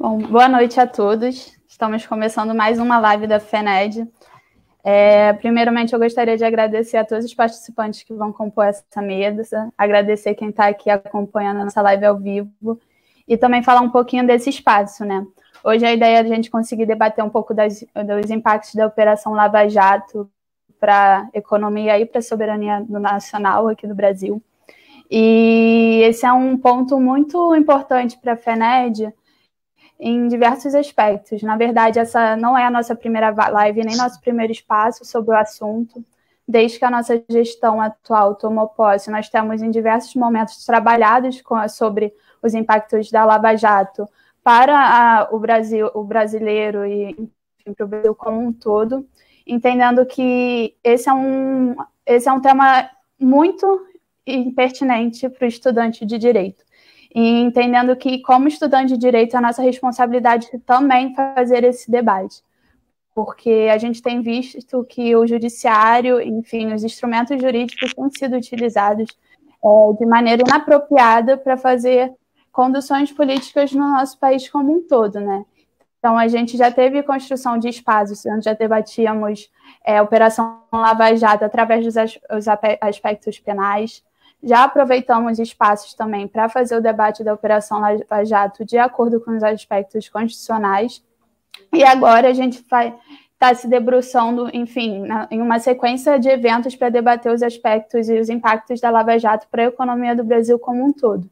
Bom, boa noite a todos. Estamos começando mais uma live da FENED. Primeiramente, eu gostaria de agradecer a todos os participantes que vão compor essa mesa, agradecer quem está aqui acompanhando a nossa live ao vivo e também falar um pouquinho desse espaço, né? Hoje a ideia é a gente conseguir debater um pouco dos impactos da Operação Lava Jato para a economia e para a soberania nacional aqui do Brasil. E esse é um ponto muito importante para a FENED em diversos aspectos. Na verdade, essa não é a nossa primeira live, nem nosso primeiro espaço sobre o assunto. Desde que a nossa gestão atual tomou posse, nós temos em diversos momentos trabalhados sobre os impactos da Lava Jato para o Brasil, o brasileiro e para o Brasil como um todo, entendendo que esse é um tema muito pertinente para o estudante de direito. E entendendo que, como estudante de direito, é a nossa responsabilidade também fazer esse debate. Porque a gente tem visto que o judiciário, enfim, os instrumentos jurídicos têm sido utilizados de maneira inapropriada para fazer conduções políticas no nosso país como um todo, né? Então, a gente já teve construção de espaços, onde já debatíamos Operação Lava Jato através dos aspectos penais. Já aproveitamos espaços também para fazer o debate da Operação Lava Jato de acordo com os aspectos constitucionais. E agora a gente está se debruçando, enfim, em uma sequência de eventos para debater os aspectos e os impactos da Lava Jato para a economia do Brasil como um todo.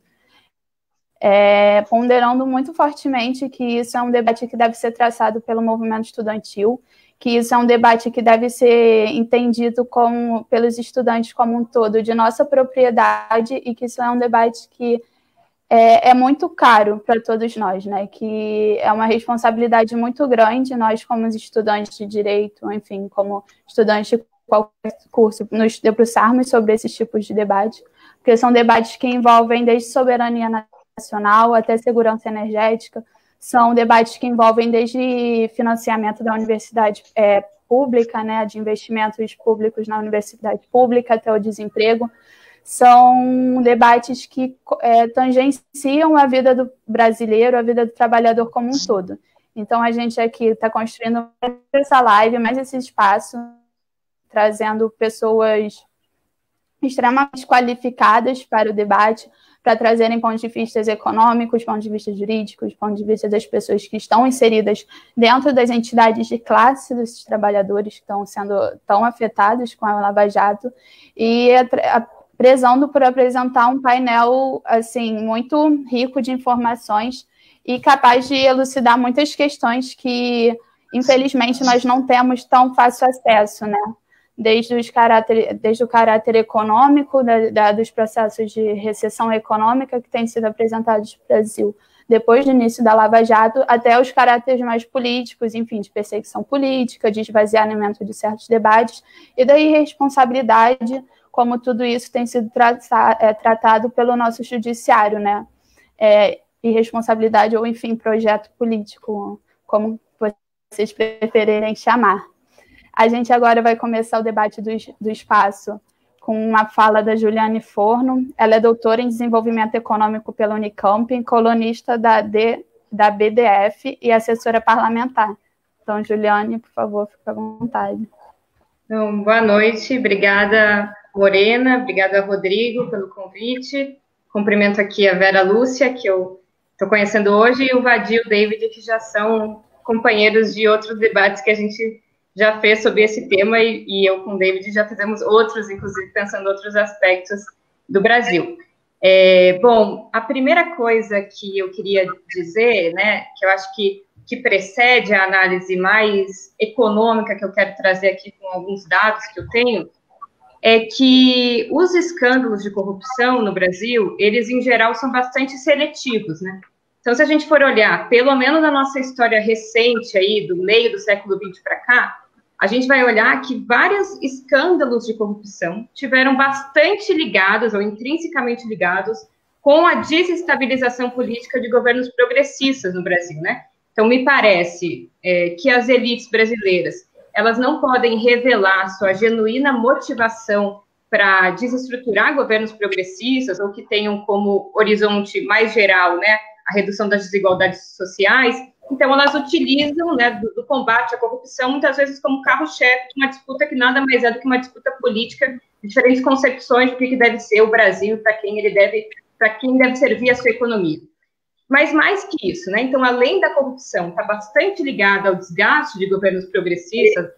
Ponderando muito fortemente que isso é um debate que deve ser traçado pelo movimento estudantil, que isso é um debate que deve ser entendido pelos estudantes como um todo, de nossa propriedade, e que isso é um debate que é muito caro para todos nós, né? Que é uma responsabilidade muito grande, nós como estudantes de direito, enfim, como estudantes de qualquer curso, nos debruçarmos sobre esses tipos de debate, porque são debates que envolvem desde soberania nacional até segurança energética, são debates que envolvem desde financiamento da universidade pública, né, de investimentos públicos na universidade pública até o desemprego. São debates que tangenciam a vida do brasileiro, a vida do trabalhador como um todo. Então, a gente aqui está construindo essa live, mais esse espaço, trazendo pessoas extremamente qualificadas para o debate, para trazerem pontos de vista econômicos, pontos de vista jurídicos, pontos de vista das pessoas que estão inseridas dentro das entidades de classe desses trabalhadores que estão sendo tão afetados com a Lava Jato, e prezando por apresentar um painel assim, muito rico de informações e capaz de elucidar muitas questões que, infelizmente, nós não temos tão fácil acesso, né? Desde o caráter econômico, dos processos de recessão econômica que têm sido apresentados no Brasil depois do início da Lava Jato, até os caráteres mais políticos, enfim, de perseguição política, de esvaziamento de certos debates, e da irresponsabilidade, como tudo isso tem sido tratado pelo nosso judiciário, né? Irresponsabilidade ou, enfim, projeto político, como vocês preferirem chamar. A gente agora vai começar o debate do espaço com uma fala da Juliane Forno. Ela é doutora em desenvolvimento econômico pela Unicamp, colunista da BDF e assessora parlamentar. Então, Juliane, por favor, fique à vontade. Então, boa noite, obrigada, Morena, obrigada, Rodrigo, pelo convite. Cumprimento aqui a Vera Lúcia, que eu estou conhecendo hoje, e o Vadir e o David, que já são companheiros de outros debates que a gente já fez sobre esse tema, e eu com o David já fizemos outros, inclusive pensando em outros aspectos do Brasil. Bom, a primeira coisa que eu queria dizer, né, que eu acho que precede a análise mais econômica que eu quero trazer aqui com alguns dados que eu tenho, é que os escândalos de corrupção no Brasil, eles em geral são bastante seletivos, né? Então, se a gente for olhar, pelo menos na nossa história recente aí, do meio do século XX para cá, a gente vai olhar que vários escândalos de corrupção tiveram bastante ligados, ou intrinsecamente ligados, com a desestabilização política de governos progressistas no Brasil, né? Então, me parece que as elites brasileiras, elas não podem revelar sua genuína motivação para desestruturar governos progressistas, ou que tenham como horizonte mais geral, né, a redução das desigualdades sociais. Então, elas utilizam, né, do combate à corrupção, muitas vezes como carro-chefe de uma disputa que nada mais é do que uma disputa política, diferentes concepções do que deve ser o Brasil, para quem deve servir a sua economia. Mas mais que isso, né? Então, além da corrupção, está bastante ligada ao desgaste de governos progressistas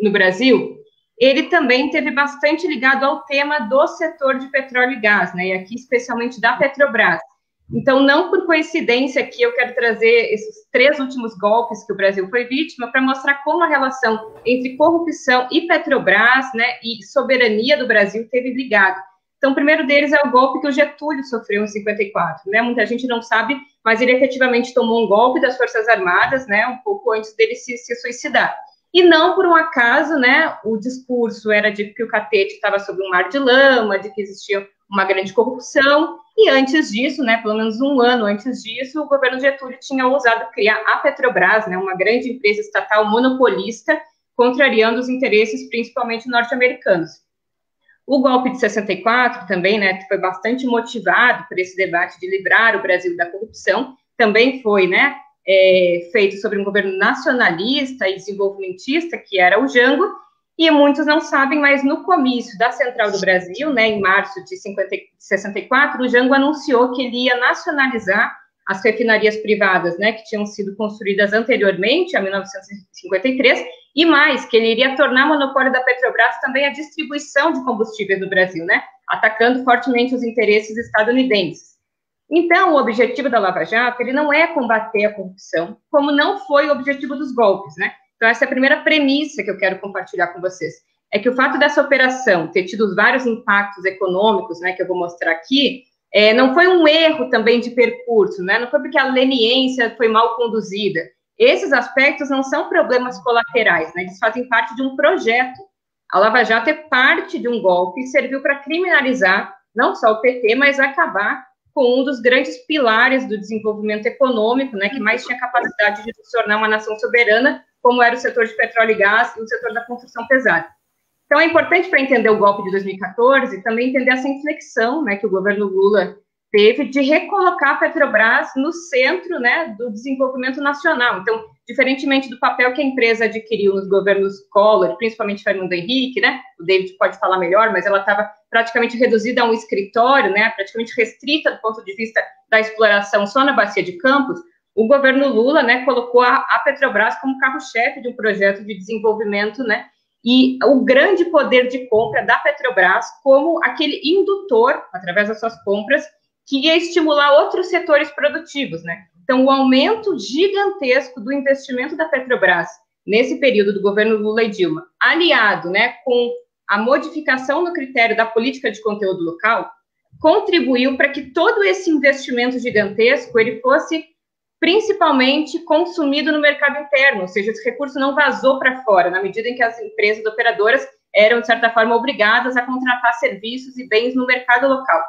no Brasil, ele também teve bastante ligado ao tema do setor de petróleo e gás, né? E aqui especialmente da Petrobras. Então, não por coincidência aqui eu quero trazer esses 3 últimos golpes que o Brasil foi vítima para mostrar como a relação entre corrupção e Petrobras, né, e soberania do Brasil teve ligado. Então, o primeiro deles é o golpe que o Getúlio sofreu em 54, né? Muita gente não sabe, mas ele efetivamente tomou um golpe das Forças Armadas, né, um pouco antes dele se suicidar. E não por um acaso, né, o discurso era de que o Catete estava sob um mar de lama, de que existia uma grande corrupção, e antes disso, né, pelo menos um ano antes disso, o governo Getúlio tinha ousado criar a Petrobras, né, uma grande empresa estatal monopolista, contrariando os interesses principalmente norte-americanos. O golpe de 64 também, né, foi bastante motivado por esse debate de livrar o Brasil da corrupção, também foi, né, feito sobre um governo nacionalista e desenvolvimentista, que era o Jango, e muitos não sabem, mas no comício da Central do Brasil, né, em março de 64, o Jango anunciou que ele ia nacionalizar as refinarias privadas, né, que tinham sido construídas anteriormente, a 1953, e mais, que ele iria tornar monopólio da Petrobras também a distribuição de combustíveis no Brasil, né, atacando fortemente os interesses estadunidenses. Então, o objetivo da Lava Jato, ele não é combater a corrupção, como não foi o objetivo dos golpes, né? Então, essa é a primeira premissa que eu quero compartilhar com vocês. É que o fato dessa operação ter tido vários impactos econômicos, né, que eu vou mostrar aqui, não foi um erro também de percurso, né? Não foi porque a leniência foi mal conduzida. Esses aspectos não são problemas colaterais, né? Eles fazem parte de um projeto. A Lava Jato é parte de um golpe e serviu para criminalizar não só o PT, mas acabar com um dos grandes pilares do desenvolvimento econômico, né, que mais tinha capacidade de se tornar uma nação soberana, como era o setor de petróleo e gás e o setor da construção pesada. Então, é importante para entender o golpe de 2014 também entender essa inflexão, né, que o governo Lula teve de recolocar a Petrobras no centro, né, do desenvolvimento nacional. Então, diferentemente do papel que a empresa adquiriu nos governos Collor, principalmente Fernando Henrique, né, o David pode falar melhor, mas ela estava praticamente reduzida a um escritório, né, praticamente restrita do ponto de vista da exploração só na Bacia de Campos. O governo Lula, né, colocou a Petrobras como carro-chefe de um projeto de desenvolvimento, né, e o grande poder de compra da Petrobras como aquele indutor, através das suas compras, que ia estimular outros setores produtivos, né? Então, o aumento gigantesco do investimento da Petrobras nesse período do governo Lula e Dilma, aliado, né, com a modificação no critério da política de conteúdo local, contribuiu para que todo esse investimento gigantesco ele fosse principalmente consumido no mercado interno, ou seja, esse recurso não vazou para fora, na medida em que as empresas operadoras eram, de certa forma, obrigadas a contratar serviços e bens no mercado local.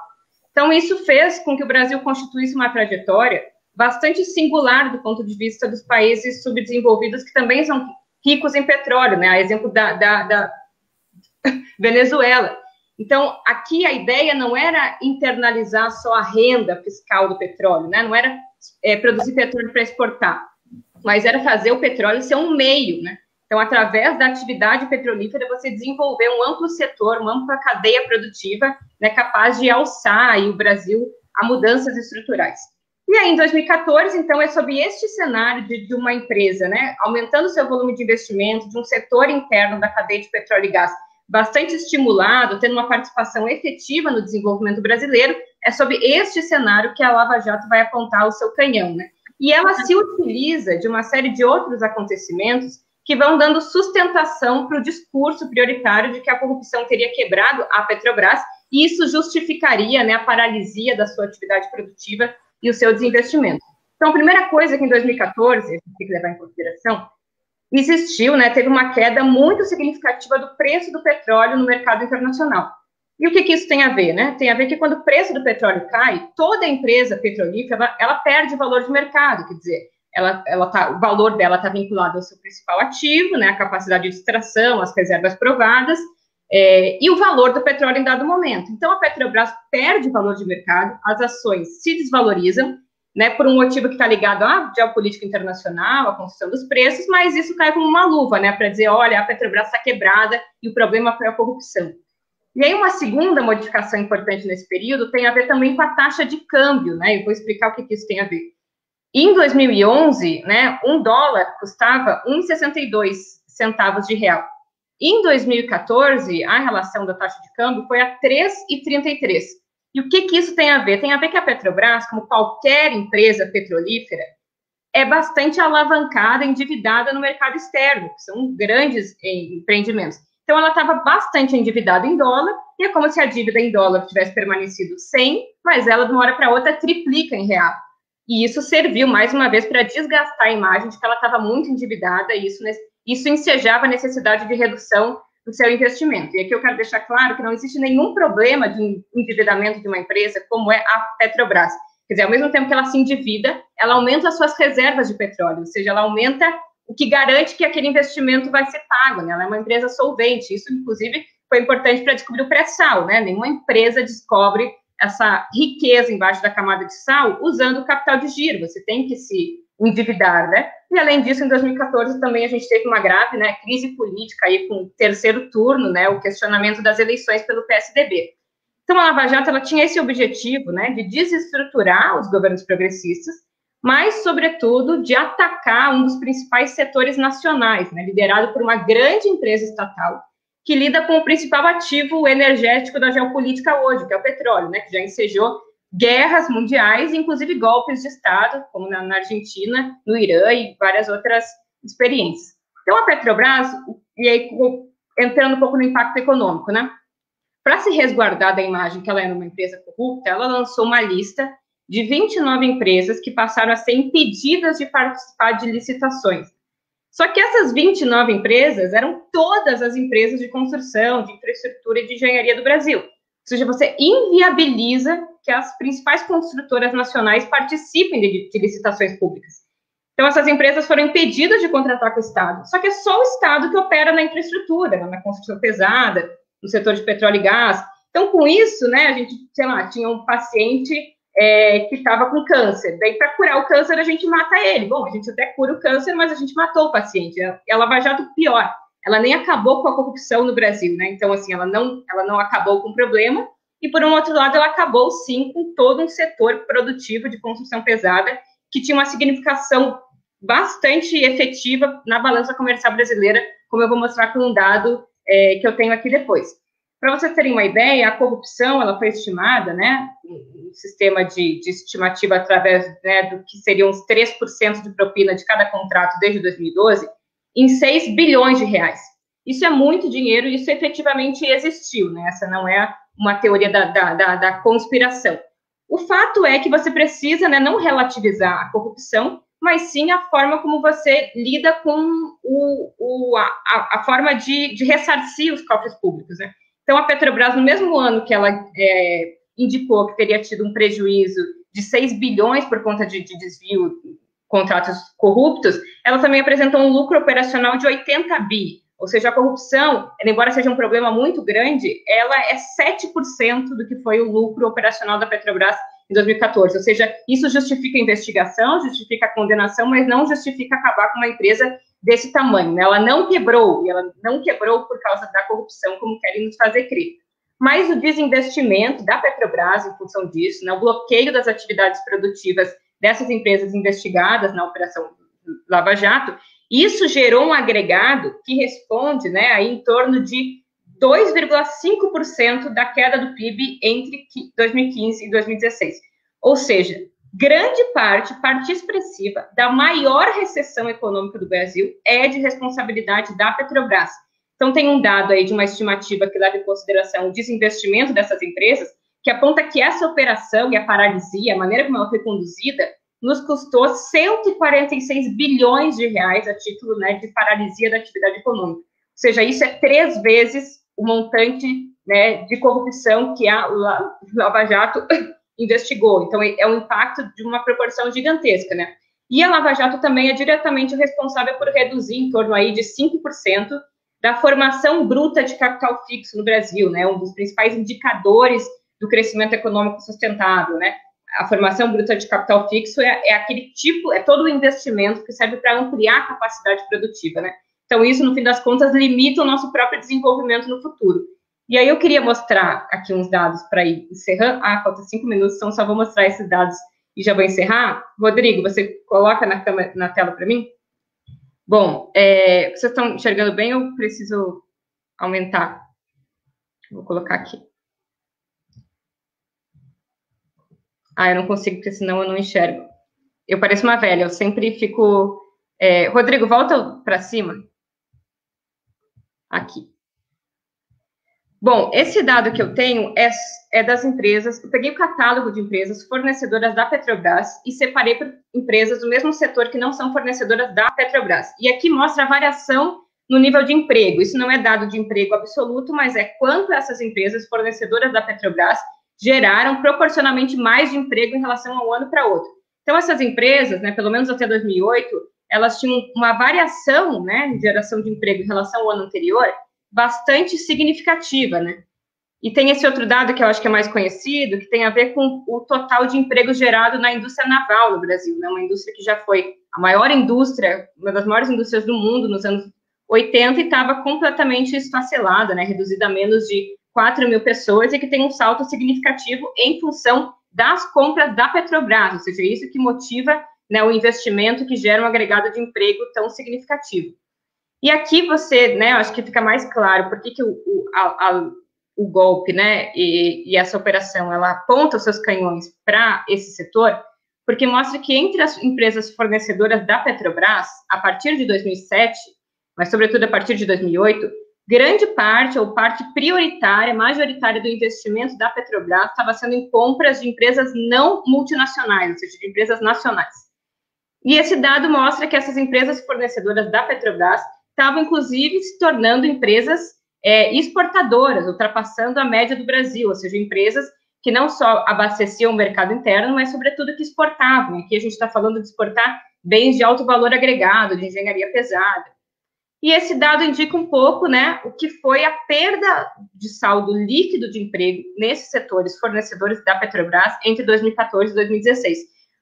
Então, isso fez com que o Brasil constituísse uma trajetória bastante singular do ponto de vista dos países subdesenvolvidos, que também são ricos em petróleo, né? A exemplo da Venezuela. Então, aqui a ideia não era internalizar só a renda fiscal do petróleo, né? Não era produzir petróleo para exportar, mas era fazer o petróleo ser um meio, né? Então, através da atividade petrolífera, você desenvolver um amplo setor, uma ampla cadeia produtiva, né, capaz de alçar aí o Brasil a mudanças estruturais. E aí, em 2014, então, é sob este cenário de uma empresa, né, aumentando seu volume de investimento, de um setor interno da cadeia de petróleo e gás bastante estimulado, tendo uma participação efetiva no desenvolvimento brasileiro, é sob este cenário que a Lava Jato vai apontar o seu canhão, né? E ela se utiliza de uma série de outros acontecimentos que vão dando sustentação para o discurso prioritário de que a corrupção teria quebrado a Petrobras, e isso justificaria, né, a paralisia da sua atividade produtiva e o seu desinvestimento. Então, a primeira coisa que em 2014, a gente tem que levar em consideração, existiu, né, teve uma queda muito significativa do preço do petróleo no mercado internacional. E o que isso tem a ver, né? Tem a ver que quando o preço do petróleo cai, toda empresa petrolífera, ela perde valor de mercado, quer dizer, o valor dela está vinculado ao seu principal ativo, né, a capacidade de extração, as reservas provadas, e o valor do petróleo em dado momento. Então, a Petrobras perde valor de mercado, as ações se desvalorizam, né, por um motivo que está ligado à geopolítica internacional, à construção dos preços, mas isso cai como uma luva, né, para dizer, olha, a Petrobras está quebrada e o problema foi a corrupção. E aí uma segunda modificação importante nesse período tem a ver também com a taxa de câmbio, né, eu vou explicar o que isso tem a ver. Em 2011, né, $1 custava 1,62 centavos de real. Em 2014, a relação da taxa de câmbio foi a 3,33. E o que isso tem a ver? Tem a ver que a Petrobras, como qualquer empresa petrolífera, é bastante alavancada, endividada no mercado externo, que são grandes empreendimentos. Então, ela estava bastante endividada em dólar, e é como se a dívida em dólar tivesse permanecido 100, mas ela, de uma hora para outra, triplica em real. E isso serviu, mais uma vez, para desgastar a imagem de que ela estava muito endividada, e isso ensejava a necessidade de redução do seu investimento. E aqui eu quero deixar claro que não existe nenhum problema de endividamento de uma empresa como é a Petrobras. Quer dizer, ao mesmo tempo que ela se endivida, ela aumenta as suas reservas de petróleo, ou seja, ela aumenta o que garante que aquele investimento vai ser pago, né? Ela é uma empresa solvente. Isso, inclusive, foi importante para descobrir o pré-sal, né? Nenhuma empresa descobre essa riqueza embaixo da camada de sal usando o capital de giro. Você tem que se endividar, né? E, além disso, em 2014, também a gente teve uma grave, né, crise política aí com o terceiro turno, né, o questionamento das eleições pelo PSDB. Então, a Lava Jato, ela tinha esse objetivo, né, de desestruturar os governos progressistas, mas, sobretudo, de atacar um dos principais setores nacionais, né, liderado por uma grande empresa estatal, que lida com o principal ativo energético da geopolítica hoje, que é o petróleo, né, que já ensejou guerras mundiais, inclusive golpes de Estado, como na Argentina, no Irã e várias outras experiências. Então, a Petrobras, e aí entrando um pouco no impacto econômico, né? Para se resguardar da imagem que ela era uma empresa corrupta, ela lançou uma lista de 29 empresas que passaram a ser impedidas de participar de licitações. Só que essas 29 empresas eram todas as empresas de construção, de infraestrutura e de engenharia do Brasil. Ou seja, você inviabiliza que as principais construtoras nacionais participem de licitações públicas. Então, essas empresas foram impedidas de contratar com o Estado. Só que é só o Estado que opera na infraestrutura, na construção pesada, no setor de petróleo e gás. Então, com isso, né, a gente, sei lá, tinha um paciente que estava com câncer. Daí, para curar o câncer, a gente mata ele. Bom, a gente até cura o câncer, mas a gente matou o paciente. A Lava Jato, pior. Ela nem acabou com a corrupção no Brasil, né? Então, assim, ela não acabou com o problema, e, por um outro lado, ela acabou, sim, com todo um setor produtivo de construção pesada, que tinha uma significação bastante efetiva na balança comercial brasileira, como eu vou mostrar com um dado que eu tenho aqui depois. Para vocês terem uma ideia, a corrupção, ela foi estimada, né, um sistema de estimativa através, né, do que seriam os 3% de propina de cada contrato desde 2012, em 6 bilhões de reais. Isso é muito dinheiro e isso efetivamente existiu, né? Essa não é uma teoria da conspiração. O fato é que você precisa, né, não relativizar a corrupção, mas sim a forma como você lida com a forma de ressarcir os cofres públicos, né? Então, a Petrobras, no mesmo ano que ela indicou que teria tido um prejuízo de 6 bilhões por conta de desvio, contratos corruptos, ela também apresentou um lucro operacional de 80 bi. Ou seja, a corrupção, embora seja um problema muito grande, ela é 7% do que foi o lucro operacional da Petrobras em 2014. Ou seja, isso justifica a investigação, justifica a condenação, mas não justifica acabar com uma empresa desse tamanho, né? Ela não quebrou, e ela não quebrou por causa da corrupção, como querem nos fazer crer. Mas o desinvestimento da Petrobras, em função disso, né, o bloqueio das atividades produtivas dessas empresas investigadas na Operação Lava Jato, isso gerou um agregado que responde, né, aí em torno de 2,5% da queda do PIB entre 2015 e 2016. Ou seja, grande parte expressiva da maior recessão econômica do Brasil é de responsabilidade da Petrobras. Então, tem um dado aí de uma estimativa que leva em consideração o desinvestimento dessas empresas, que aponta que essa operação e a paralisia, a maneira como ela foi conduzida, nos custou 146 bilhões de reais a título, né, de paralisia da atividade econômica. Ou seja, isso é 3 vezes o montante, né, de corrupção que a Lava Jato investigou. Então, é um impacto de uma proporção gigantesca, né? E a Lava Jato também é diretamente responsável por reduzir em torno aí de 5% da formação bruta de capital fixo no Brasil, né? Um dos principais indicadores do crescimento econômico sustentável, né? a formação bruta de capital fixo é aquele tipo, é todo o investimento que serve para ampliar a capacidade produtiva, né? Então, isso, no fim das contas, limita o nosso próprio desenvolvimento no futuro. E aí eu queria mostrar aqui uns dados para ir encerrando. Ah, falta 5 minutos, então só vou mostrar esses dados e já vou encerrar. Rodrigo, você coloca na tela para mim? Bom, vocês estão enxergando bem ou preciso aumentar? Vou colocar aqui. Ah, eu não consigo, porque senão eu não enxergo. Eu pareço uma velha, eu sempre fico... Rodrigo, volta para cima. Aqui. Bom, esse dado que eu tenho é das empresas. Eu peguei o catálogo de empresas fornecedoras da Petrobras e separei por empresas do mesmo setor que não são fornecedoras da Petrobras. E aqui mostra a variação no nível de emprego. Isso não é dado de emprego absoluto, mas é quanto essas empresas fornecedoras da Petrobras geraram proporcionalmente mais de emprego em relação a um ano para outro. Então, essas empresas, né, pelo menos até 2008, elas tinham uma variação, né, em geração de emprego em relação ao ano anterior, bastante significativa, né? E tem esse outro dado que eu acho que é mais conhecido, que tem a ver com o total de emprego gerado na indústria naval no Brasil, né? Uma indústria que já foi a maior indústria, uma das maiores indústrias do mundo nos anos 80 e estava completamente esfacelada, né? Reduzida a menos de 4 mil pessoas e que tem um salto significativo em função das compras da Petrobras, ou seja, isso que motiva, né, o investimento que gera um agregado de emprego tão significativo. E aqui você, né, acho que fica mais claro por que o golpe, né, e essa operação, ela aponta os seus canhões para esse setor, porque mostra que entre as empresas fornecedoras da Petrobras, a partir de 2007, mas sobretudo a partir de 2008, grande parte ou parte prioritária, majoritária do investimento da Petrobras estava sendo em compras de empresas não multinacionais, ou seja, de empresas nacionais. E esse dado mostra que essas empresas fornecedoras da Petrobras estavam, inclusive, se tornando empresas exportadoras, ultrapassando a média do Brasil, ou seja, empresas que não só abasteciam o mercado interno, mas, sobretudo, que exportavam. Aqui a gente está falando de exportar bens de alto valor agregado, de engenharia pesada. E esse dado indica um pouco, né, o que foi a perda de saldo líquido de emprego nesses setores fornecedores da Petrobras entre 2014 e 2016.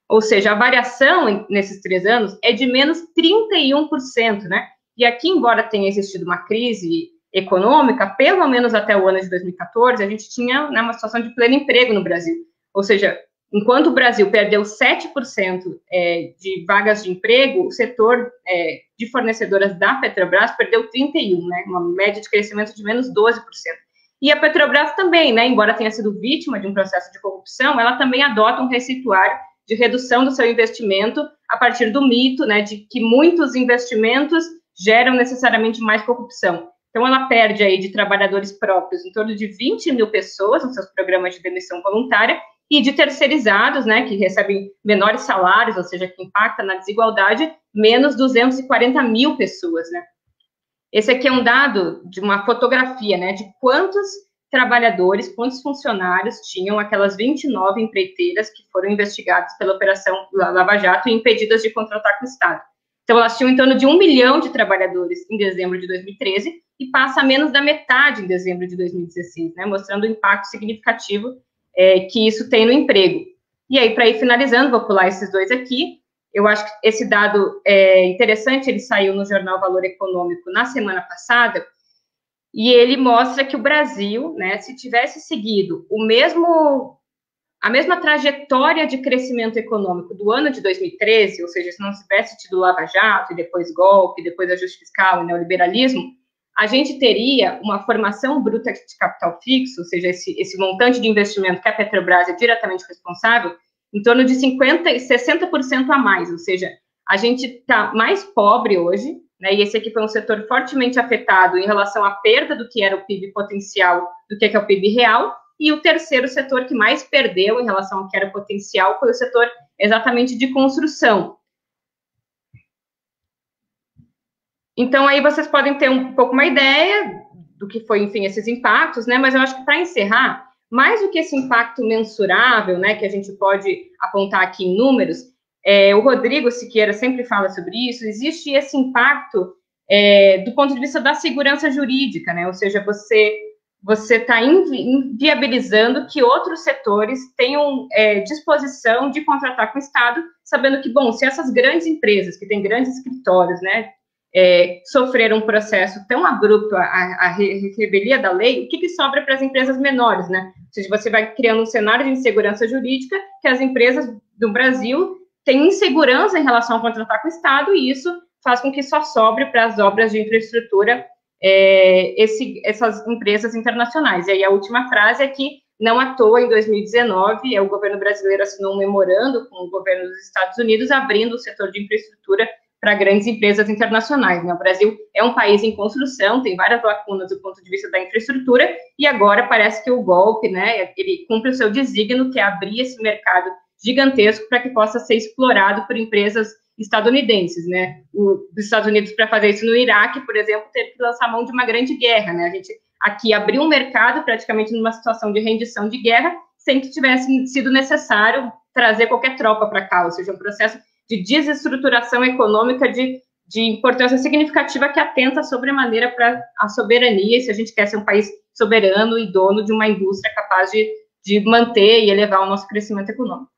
Ou seja, a variação nesses 3 anos é de menos 31%, né? E aqui, embora tenha existido uma crise econômica, pelo menos até o ano de 2014, a gente tinha, né, uma situação de pleno emprego no Brasil. Ou seja, enquanto o Brasil perdeu 7% de vagas de emprego, o setor de fornecedoras da Petrobras perdeu 31%, né, uma média de crescimento de menos 12%. E a Petrobras também, né, embora tenha sido vítima de um processo de corrupção, ela também adota um receituário de redução do seu investimento a partir do mito, né, de que muitos investimentos geram necessariamente mais corrupção. Então, ela perde aí de trabalhadores próprios em torno de 20 mil pessoas nos seus programas de demissão voluntária e de terceirizados, né, que recebem menores salários, ou seja, que impacta na desigualdade, menos 240 mil pessoas, né. Esse aqui é um dado de uma fotografia, né, de quantos trabalhadores, quantos funcionários tinham aquelas 29 empreiteiras que foram investigadas pela Operação Lava Jato e impedidas de contratar com o Estado. Então, elas tinham em torno de 1 milhão de trabalhadores em dezembro de 2013 e passa a menos da metade em dezembro de 2016, né, mostrando o impacto significativo que isso tem no emprego. E aí, para ir finalizando, vou pular esses dois aqui. Eu acho que esse dado é interessante, ele saiu no jornal Valor Econômico na semana passada, e ele mostra que o Brasil, né, se tivesse seguido a mesma trajetória de crescimento econômico do ano de 2013, ou seja, se não tivesse tido Lava Jato, e depois golpe, depois ajuste fiscal e neoliberalismo, a gente teria uma formação bruta de capital fixo, ou seja, esse montante de investimento que a Petrobras é diretamente responsável, em torno de 50% e 60% a mais, ou seja, a gente está mais pobre hoje, né, e esse aqui foi um setor fortemente afetado em relação à perda do que era o PIB potencial, do que é o PIB real, e o terceiro setor que mais perdeu em relação ao que era potencial foi o setor exatamente de construção. Então, aí vocês podem ter um pouco uma ideia do que foi, enfim, esses impactos, né, mas eu acho que para encerrar, mais do que esse impacto mensurável, né, que a gente pode apontar aqui em números, o Rodrigo Siqueira sempre fala sobre isso, existe esse impacto do ponto de vista da segurança jurídica, né, ou seja, você está inviabilizando que outros setores tenham disposição de contratar com o Estado, sabendo que, bom, se essas grandes empresas, que têm grandes escritórios, né, sofreram um processo tão abrupto, a revelia da lei, o que sobra para as empresas menores, né? Ou seja, você vai criando um cenário de insegurança jurídica que as empresas do Brasil têm insegurança em relação a contratar com o Estado, e isso faz com que só sobre para as obras de infraestrutura essas empresas internacionais. E aí a última frase é que, não à toa, em 2019, o governo brasileiro assinou um memorando com o governo dos Estados Unidos, abrindo o setor de infraestrutura para grandes empresas internacionais, né? O Brasil é um país em construção, tem várias lacunas do ponto de vista da infraestrutura, e agora parece que o golpe, né, ele cumpre o seu desígnio, que é abrir esse mercado gigantesco para que possa ser explorado por empresas estadunidenses, né? Os Estados Unidos, para fazer isso no Iraque, por exemplo, teve que lançar mão de uma grande guerra, né? A gente aqui abriu um mercado praticamente numa situação de rendição de guerra, sem que tivesse sido necessário trazer qualquer tropa para cá, ou seja, um processo de desestruturação econômica de importância significativa que atenta sobremaneira para a soberania, e se a gente quer ser um país soberano e dono de uma indústria capaz de manter e elevar o nosso crescimento econômico.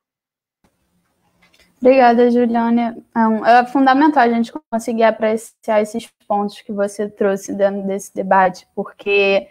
Obrigada, Juliana. É fundamental a gente conseguir apreciar esses pontos que você trouxe dentro desse debate, porque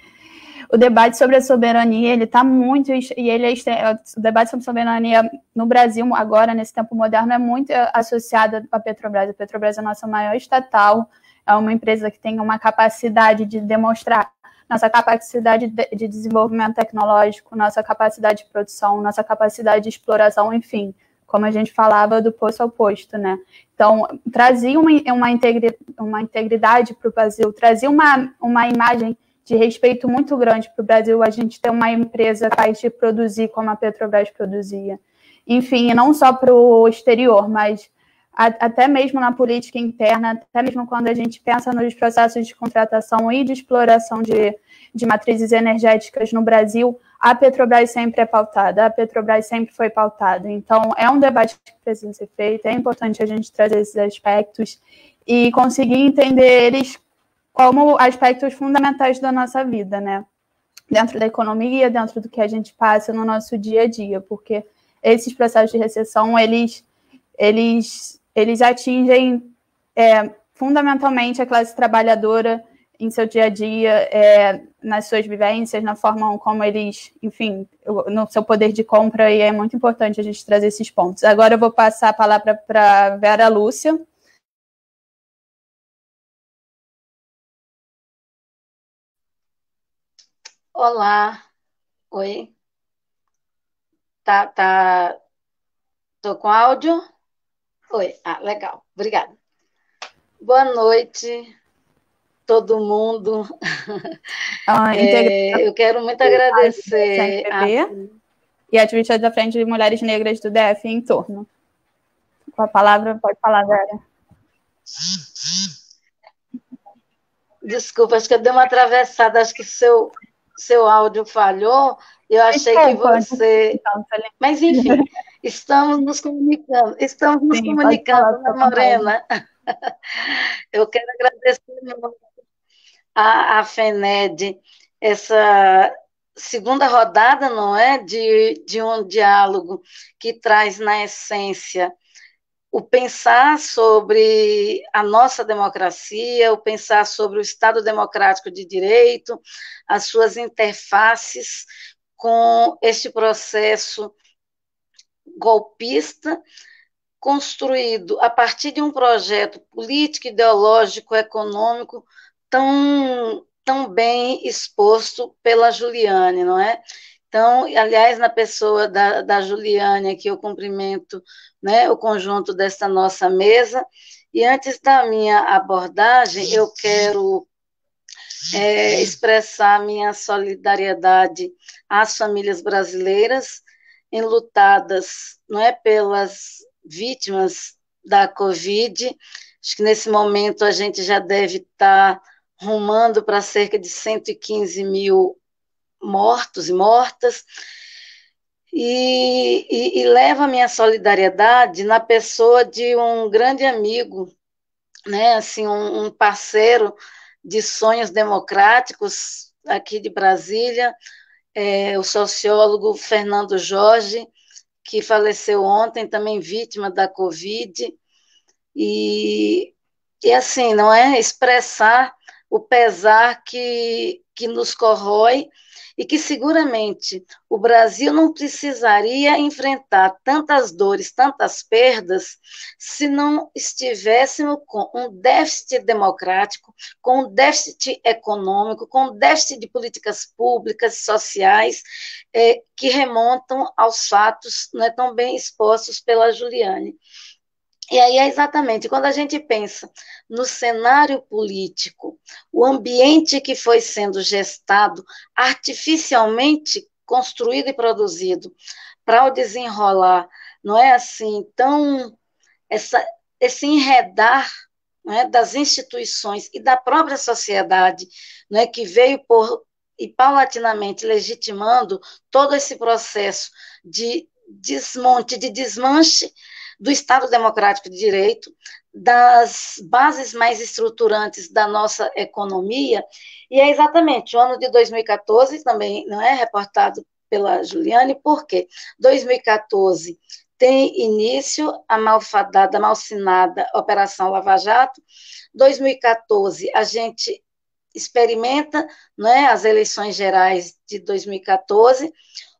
o debate sobre a soberania, ele está muito, e o debate sobre soberania no Brasil, agora, nesse tempo moderno, é muito associado à Petrobras. A Petrobras é a nossa maior estatal, é uma empresa que tem uma capacidade de demonstrar nossa capacidade de desenvolvimento tecnológico, nossa capacidade de produção, nossa capacidade de exploração, enfim, como a gente falava, do posto ao posto, né? Então, trazia uma integridade para o Brasil, trazia uma imagem de respeito muito grande para o Brasil, a gente ter uma empresa capaz de produzir como a Petrobras produzia. Enfim, não só para o exterior, mas até mesmo na política interna, até mesmo quando a gente pensa nos processos de contratação e de exploração de matrizes energéticas no Brasil, a Petrobras sempre é pautada, a Petrobras sempre foi pautada. Então, é um debate que precisa ser feito, é importante a gente trazer esses aspectos e conseguir entender eles como aspectos fundamentais da nossa vida, né? Dentro da economia, dentro do que a gente passa no nosso dia a dia, porque esses processos de recessão, eles atingem fundamentalmente a classe trabalhadora em seu dia a dia, nas suas vivências, na forma como eles, enfim, no seu poder de compra, e é muito importante a gente trazer esses pontos. Agora eu vou passar a palavra para a Vera Lúcia. Olá, oi, tô com áudio? Oi, legal, obrigada. Boa noite, todo mundo. Eu quero muito agradecer e ativista da Frente de Mulheres Negras do DF em torno. Com a palavra, pode falar, Vera. Desculpa, acho que eu dei uma atravessada, acho que seu áudio falhou, eu achei que você... Mas, enfim, estamos nos comunicando, né, Morena? Eu quero agradecer a FENED, essa segunda rodada, não é? De um diálogo que traz, na essência, o pensar sobre a nossa democracia, o pensar sobre o Estado Democrático de Direito, as suas interfaces com este processo golpista, construído a partir de um projeto político, ideológico, econômico, tão bem exposto pela Juliane, não é? Então, aliás, na pessoa da Juliane, aqui eu cumprimento, né, o conjunto desta nossa mesa, e antes da minha abordagem, eu quero expressar minha solidariedade às famílias brasileiras enlutadas, não é, pelas vítimas da Covid. Acho que nesse momento a gente já deve estar rumando para cerca de 115 mil mortos e mortas, e leva a minha solidariedade na pessoa de um grande amigo, né, assim, um parceiro de sonhos democráticos, aqui de Brasília, o sociólogo Fernando Jorge, que faleceu ontem, também vítima da Covid, e assim, não é? Expressar o pesar que nos corrói e que seguramente o Brasil não precisaria enfrentar tantas dores, tantas perdas, se não estivéssemos com um déficit democrático, com um déficit econômico, com um déficit de políticas públicas, sociais, que remontam aos fatos, não é, tão bem expostos pela Juliane. E aí é exatamente, quando a gente pensa no cenário político, o ambiente que foi sendo gestado, artificialmente construído e produzido para o desenrolar, não é assim, tão, esse enredar, não é, das instituições e da própria sociedade, não é, que veio por, e paulatinamente legitimando todo esse processo de desmonte, de desmanche do Estado Democrático de Direito, das bases mais estruturantes da nossa economia, e é exatamente o ano de 2014, também não é reportado pela Juliane, porque 2014 tem início a malfadada, malsinada Operação Lava Jato, 2014 a gente experimenta, não é, as eleições gerais de 2014,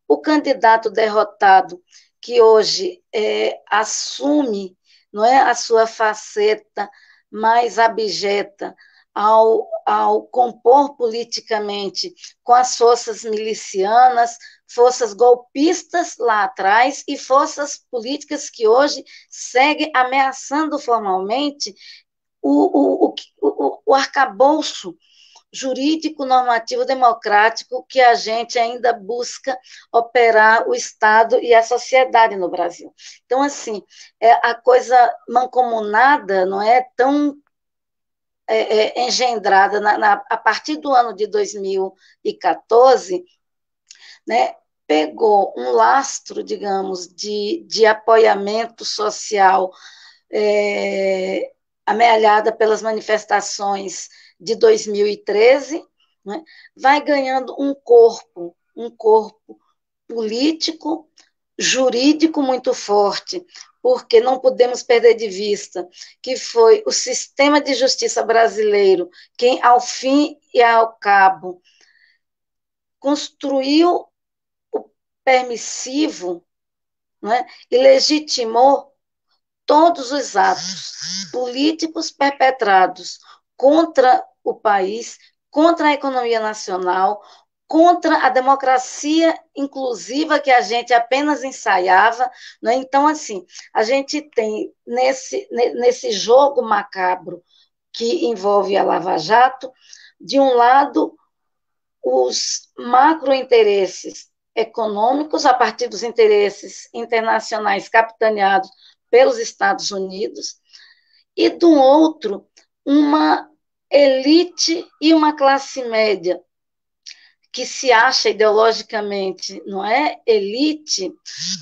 o candidato derrotado que hoje assume, não é, a sua faceta mais abjeta ao compor politicamente com as forças milicianas, forças golpistas lá atrás e forças políticas que hoje seguem ameaçando formalmente o arcabouço jurídico, normativo, democrático que a gente ainda busca operar o Estado e a sociedade no Brasil. Então, assim, a coisa mancomunada não é tão engendrada a partir do ano de 2014, né, pegou um lastro, digamos, de apoiamento social amealhada pelas manifestações de 2013, né, vai ganhando um corpo político, jurídico muito forte, porque não podemos perder de vista que foi o sistema de justiça brasileiro quem, ao fim e ao cabo, construiu o permissivo, né, e legitimou todos os atos políticos perpetrados contra o país, contra a economia nacional, contra a democracia inclusiva que a gente apenas ensaiava, né? Então, assim, a gente tem nesse jogo macabro que envolve a Lava Jato, de um lado, os macrointeresses econômicos, a partir dos interesses internacionais capitaneados pelos Estados Unidos, e do outro, uma elite e uma classe média que se acha ideologicamente, não é, elite,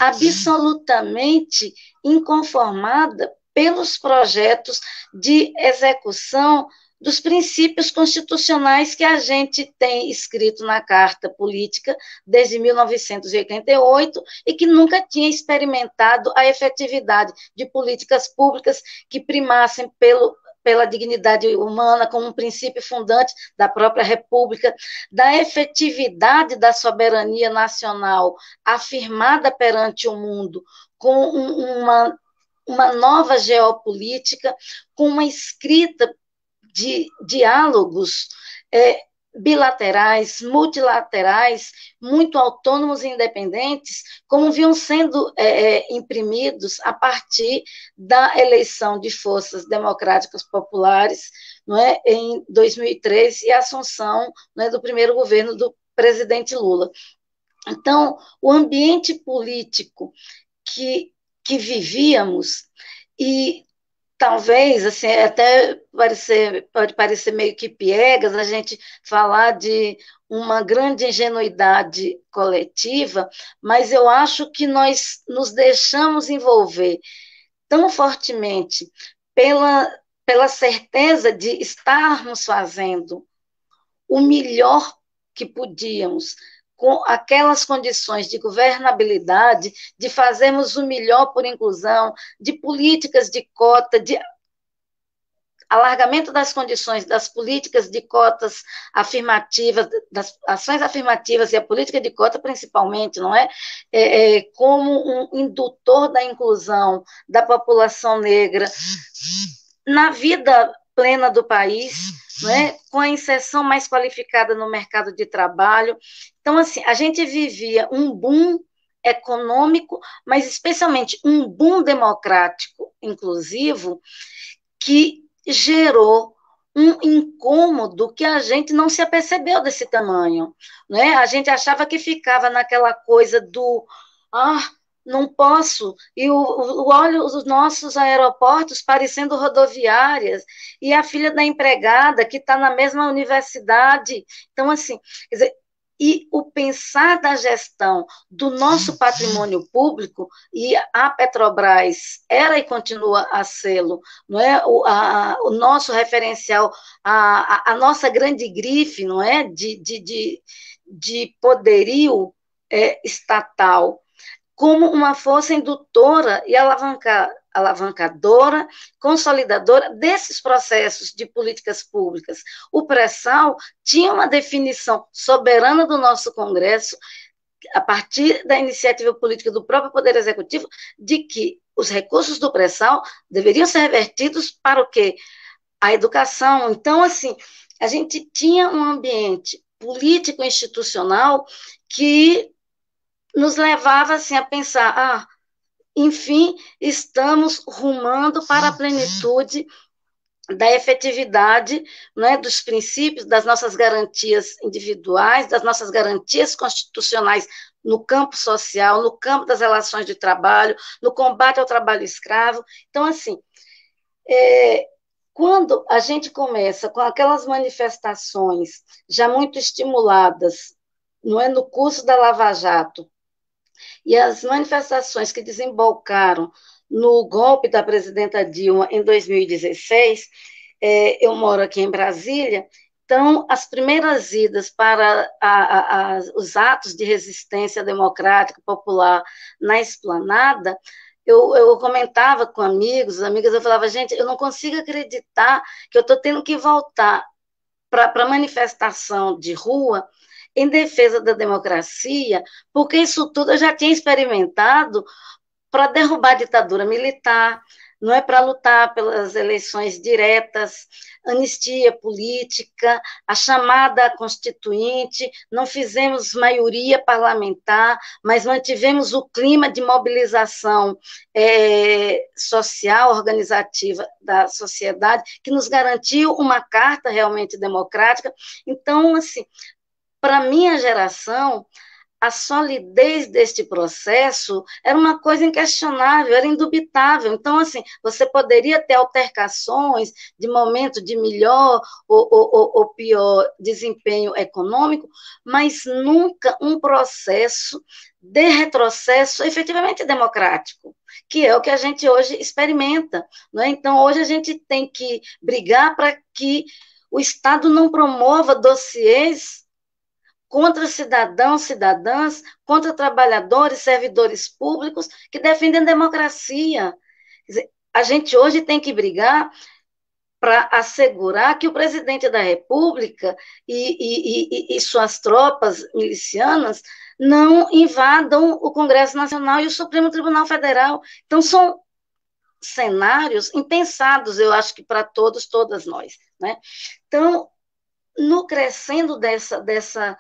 absolutamente inconformada pelos projetos de execução dos princípios constitucionais que a gente tem escrito na Carta Política desde 1988 e que nunca tinha experimentado a efetividade de políticas públicas que primassem pela dignidade humana como um princípio fundante da própria República, da efetividade da soberania nacional afirmada perante o mundo com uma nova geopolítica, com uma escrita de diálogos bilaterais, multilaterais, muito autônomos e independentes, como vinham sendo imprimidos a partir da eleição de forças democráticas populares, não é, em 2003 e a assunção, não é, do primeiro governo do presidente Lula. Então, o ambiente político que vivíamos, e talvez, assim, até pode parecer meio que piegas a gente falar de uma grande ingenuidade coletiva, mas eu acho que nós nos deixamos envolver tão fortemente pela certeza de estarmos fazendo o melhor que podíamos, com aquelas condições de governabilidade, de fazermos o melhor por inclusão, de políticas de cota, de alargamento das condições das políticas de cotas afirmativas, das ações afirmativas e a política de cota principalmente, não é? Como um indutor da inclusão da população negra na vida plena do país, não é? Com a inserção mais qualificada no mercado de trabalho. Então, assim, a gente vivia um boom econômico, mas especialmente um boom democrático inclusivo, que gerou um incômodo que a gente não se apercebeu desse tamanho, né? A gente achava que ficava naquela coisa do não posso, e olho os nossos aeroportos parecendo rodoviárias, e a filha da empregada que está na mesma universidade. Então, assim, quer dizer, e o pensar da gestão do nosso patrimônio público, e a Petrobras era e continua a sê-lo, não é? O nosso referencial, a nossa grande grife, não é? De poderio estatal, como uma força indutora e alavancadora, consolidadora desses processos de políticas públicas. O pré-sal tinha uma definição soberana do nosso Congresso, a partir da iniciativa política do próprio Poder Executivo, de que os recursos do pré-sal deveriam ser revertidos para o quê? A educação. Então, assim, a gente tinha um ambiente político institucional que nos levava assim, a pensar, enfim, estamos rumando para a plenitude da efetividade, né, dos princípios, das nossas garantias individuais, das nossas garantias constitucionais no campo social, no campo das relações de trabalho, no combate ao trabalho escravo. Então, assim, quando a gente começa com aquelas manifestações já muito estimuladas, não é, no curso da Lava Jato, e as manifestações que desembocaram no golpe da presidenta Dilma em 2016, eu moro aqui em Brasília, então as primeiras idas para os atos de resistência democrática popular na Esplanada, eu comentava com amigos, amigas, eu falava, gente, eu não consigo acreditar que eu estou tendo que voltar para a manifestação de rua em defesa da democracia, porque isso tudo eu já tinha experimentado para derrubar a ditadura militar, não é, para lutar pelas eleições diretas, anistia política, a chamada constituinte, não fizemos maioria parlamentar, mas mantivemos o clima de mobilização social, organizativa da sociedade, que nos garantiu uma carta realmente democrática. Então, assim, para a minha geração, a solidez deste processo era uma coisa inquestionável, era indubitável. Então, assim, você poderia ter altercações de momento de melhor ou pior desempenho econômico, mas nunca um processo de retrocesso efetivamente democrático, que é o que a gente hoje experimenta, não é? Então, hoje a gente tem que brigar para que o Estado não promova dossiês contra cidadãos, cidadãs, contra trabalhadores, servidores públicos que defendem a democracia. Quer dizer, a gente hoje tem que brigar para assegurar que o presidente da República e suas tropas milicianas não invadam o Congresso Nacional e o Supremo Tribunal Federal. Então, são cenários impensados, eu acho que para todos, todas nós, né? Então, no crescendo dessa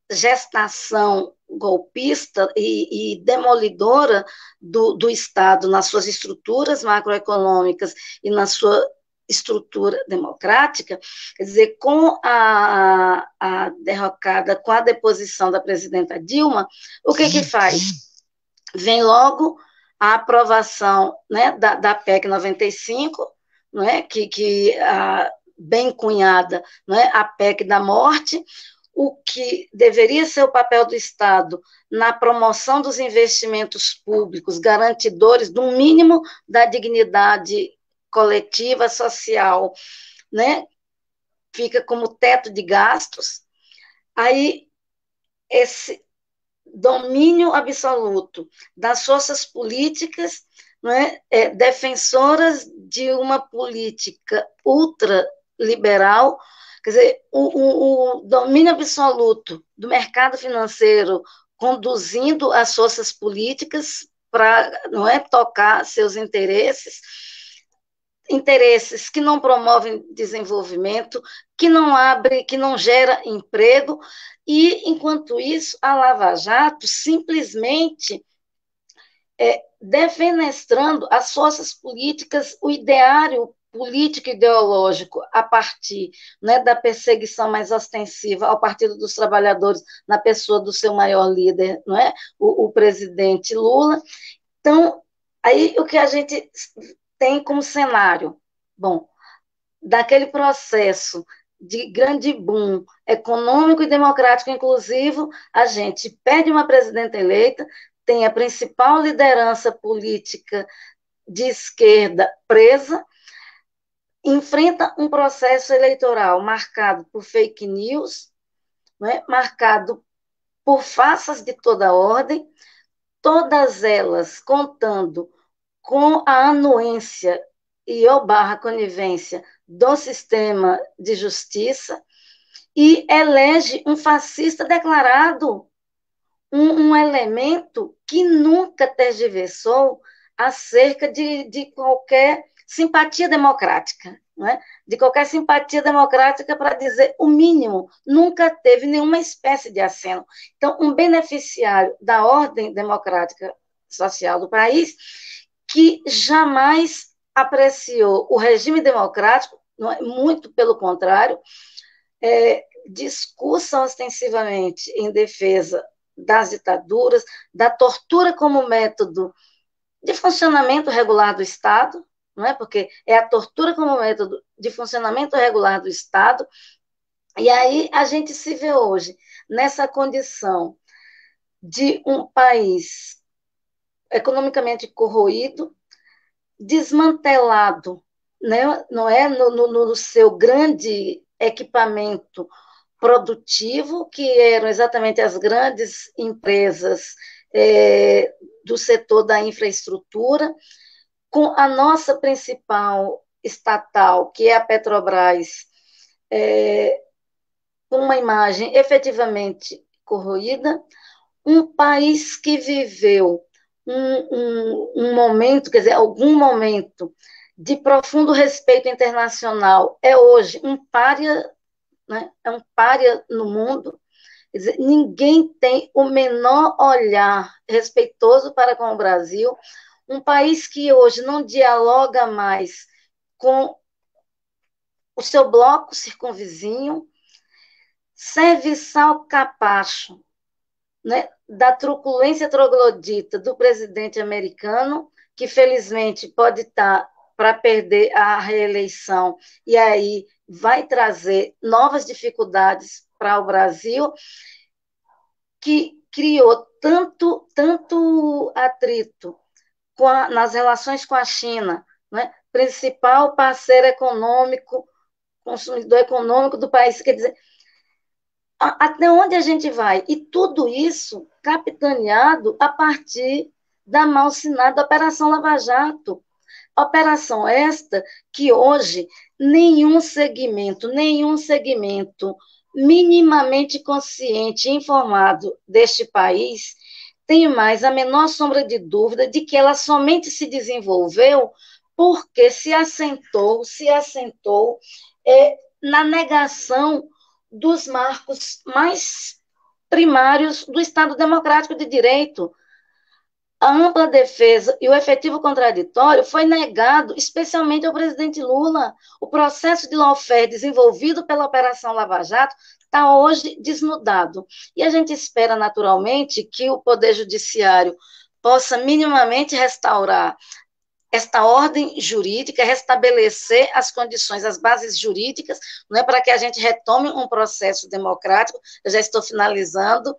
gestação golpista e demolidora do Estado nas suas estruturas macroeconômicas e na sua estrutura democrática, quer dizer, com a derrocada, com a deposição da presidenta Dilma, o que faz? Vem logo a aprovação, né, da PEC 95, não é, que bem cunhada, não é, a PEC da morte, o que deveria ser o papel do Estado na promoção dos investimentos públicos, garantidores do mínimo da dignidade coletiva, social, né? Fica como teto de gastos. Aí esse domínio absoluto das forças políticas, não é, defensoras de uma política ultraliberal, quer dizer, o domínio absoluto do mercado financeiro conduzindo as forças políticas para, não é, tocar seus interesses que não promovem desenvolvimento, que não abre, que não gera emprego, e, enquanto isso, a Lava Jato simplesmente defenestrando as forças políticas, o ideário político e ideológico a partir, né, da perseguição mais ostensiva ao Partido dos Trabalhadores na pessoa do seu maior líder, não é? O presidente Lula. Então, aí o que a gente tem como cenário? Bom, daquele processo de grande boom econômico e democrático inclusivo, a gente perde uma presidenta eleita, tem a principal liderança política de esquerda presa, enfrenta um processo eleitoral marcado por fake news, né, marcado por farsas de toda ordem, todas elas contando com a anuência e ou barra conivência do sistema de justiça, e elege um fascista declarado, um elemento que nunca tergiversou acerca de qualquer simpatia democrática, não é? De qualquer simpatia democrática, para dizer o mínimo, nunca teve nenhuma espécie de aceno. Então, um beneficiário da ordem democrática social do país, que jamais apreciou o regime democrático, não é? Muito pelo contrário, discursa ostensivamente em defesa das ditaduras, da tortura como método de funcionamento regular do Estado, não é? Porque é a tortura como método de funcionamento regular do Estado, e aí a gente se vê hoje nessa condição de um país economicamente corroído, desmantelado, né? Não é, no seu grande equipamento produtivo, que eram exatamente as grandes empresas do setor da infraestrutura, com a nossa principal estatal, que é a Petrobras, com uma imagem efetivamente corroída, um país que viveu um momento, quer dizer, algum momento de profundo respeito internacional, é hoje um pária, né? É um pária no mundo. Quer dizer, ninguém tem o menor olhar respeitoso para com o Brasil, um país que hoje não dialoga mais com o seu bloco circunvizinho, serviçal capacho, né, da truculência troglodita do presidente americano, que felizmente pode estar para perder a reeleição, e aí vai trazer novas dificuldades para o Brasil, que criou tanto atrito nas relações com a China, né? Principal parceiro econômico, consumidor econômico do país, quer dizer, até onde a gente vai? E tudo isso capitaneado a partir da malsinada Operação Lava Jato. Operação esta que hoje nenhum segmento minimamente consciente e informado deste país tem mais a menor sombra de dúvida de que ela somente se desenvolveu porque se assentou na negação dos marcos mais primários do Estado Democrático de Direito. A ampla defesa e o efetivo contraditório foi negado especialmente ao presidente Lula. O processo de lawfare desenvolvido pela Operação Lava Jato está hoje desnudado. E a gente espera, naturalmente, que o Poder Judiciário possa minimamente restaurar esta ordem jurídica, restabelecer as condições, as bases jurídicas, não é, para que a gente retome um processo democrático. Eu já estou finalizando.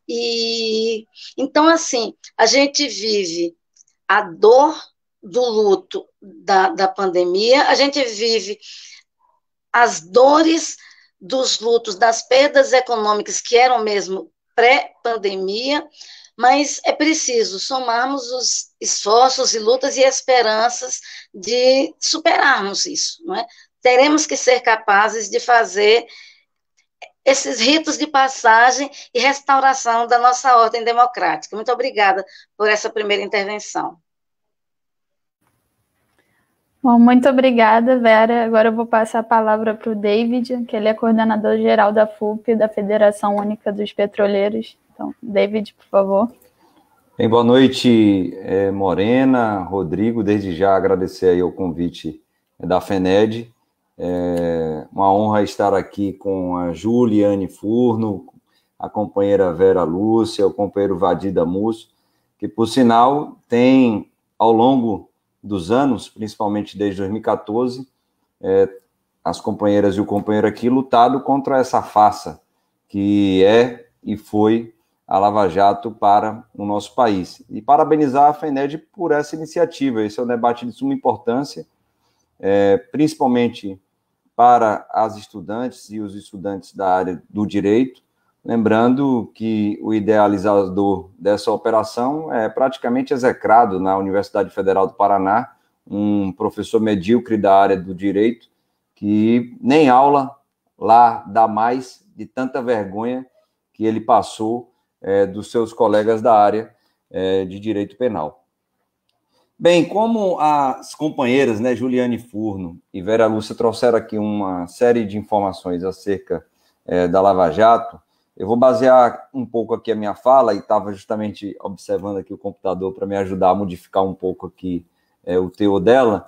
E então, assim, a gente vive a dor do luto da pandemia, a gente vive as dores dos lutos, das perdas econômicas que eram mesmo pré-pandemia, mas é preciso somarmos os esforços e lutas e esperanças de superarmos isso, não é? Teremos que ser capazes de fazer esses ritos de passagem e restauração da nossa ordem democrática. Muito obrigada por essa primeira intervenção. Bom, muito obrigada, Vera. Agora eu vou passar a palavra para o David, que ele é coordenador-geral da FUP, da Federação Única dos Petroleiros. Então, David, por favor. Bem, boa noite, Morena, Rodrigo. Desde já agradecer aí o convite da FENED. É uma honra estar aqui com a Juliane Furno, a companheira Vera Lúcia, o companheiro Vadir Damus, que, por sinal, tem, ao longo dos anos, principalmente desde 2014, as companheiras e o companheiro aqui lutado contra essa farsa que é e foi a Lava Jato para o nosso país. E parabenizar a FENED por essa iniciativa. Esse é um debate de suma importância, principalmente para as estudantes e os estudantes da área do direito, lembrando que o idealizador dessa operação é praticamente execrado na Universidade Federal do Paraná, um professor medíocre da área do direito, que nem aula lá dá mais de tanta vergonha que ele passou dos seus colegas da área de direito penal. Bem, como as companheiras, né, Juliane Furno e Vera Lúcia trouxeram aqui uma série de informações acerca da Lava Jato, eu vou basear um pouco aqui a minha fala, e estava justamente observando aqui o computador para me ajudar a modificar um pouco aqui o teor dela,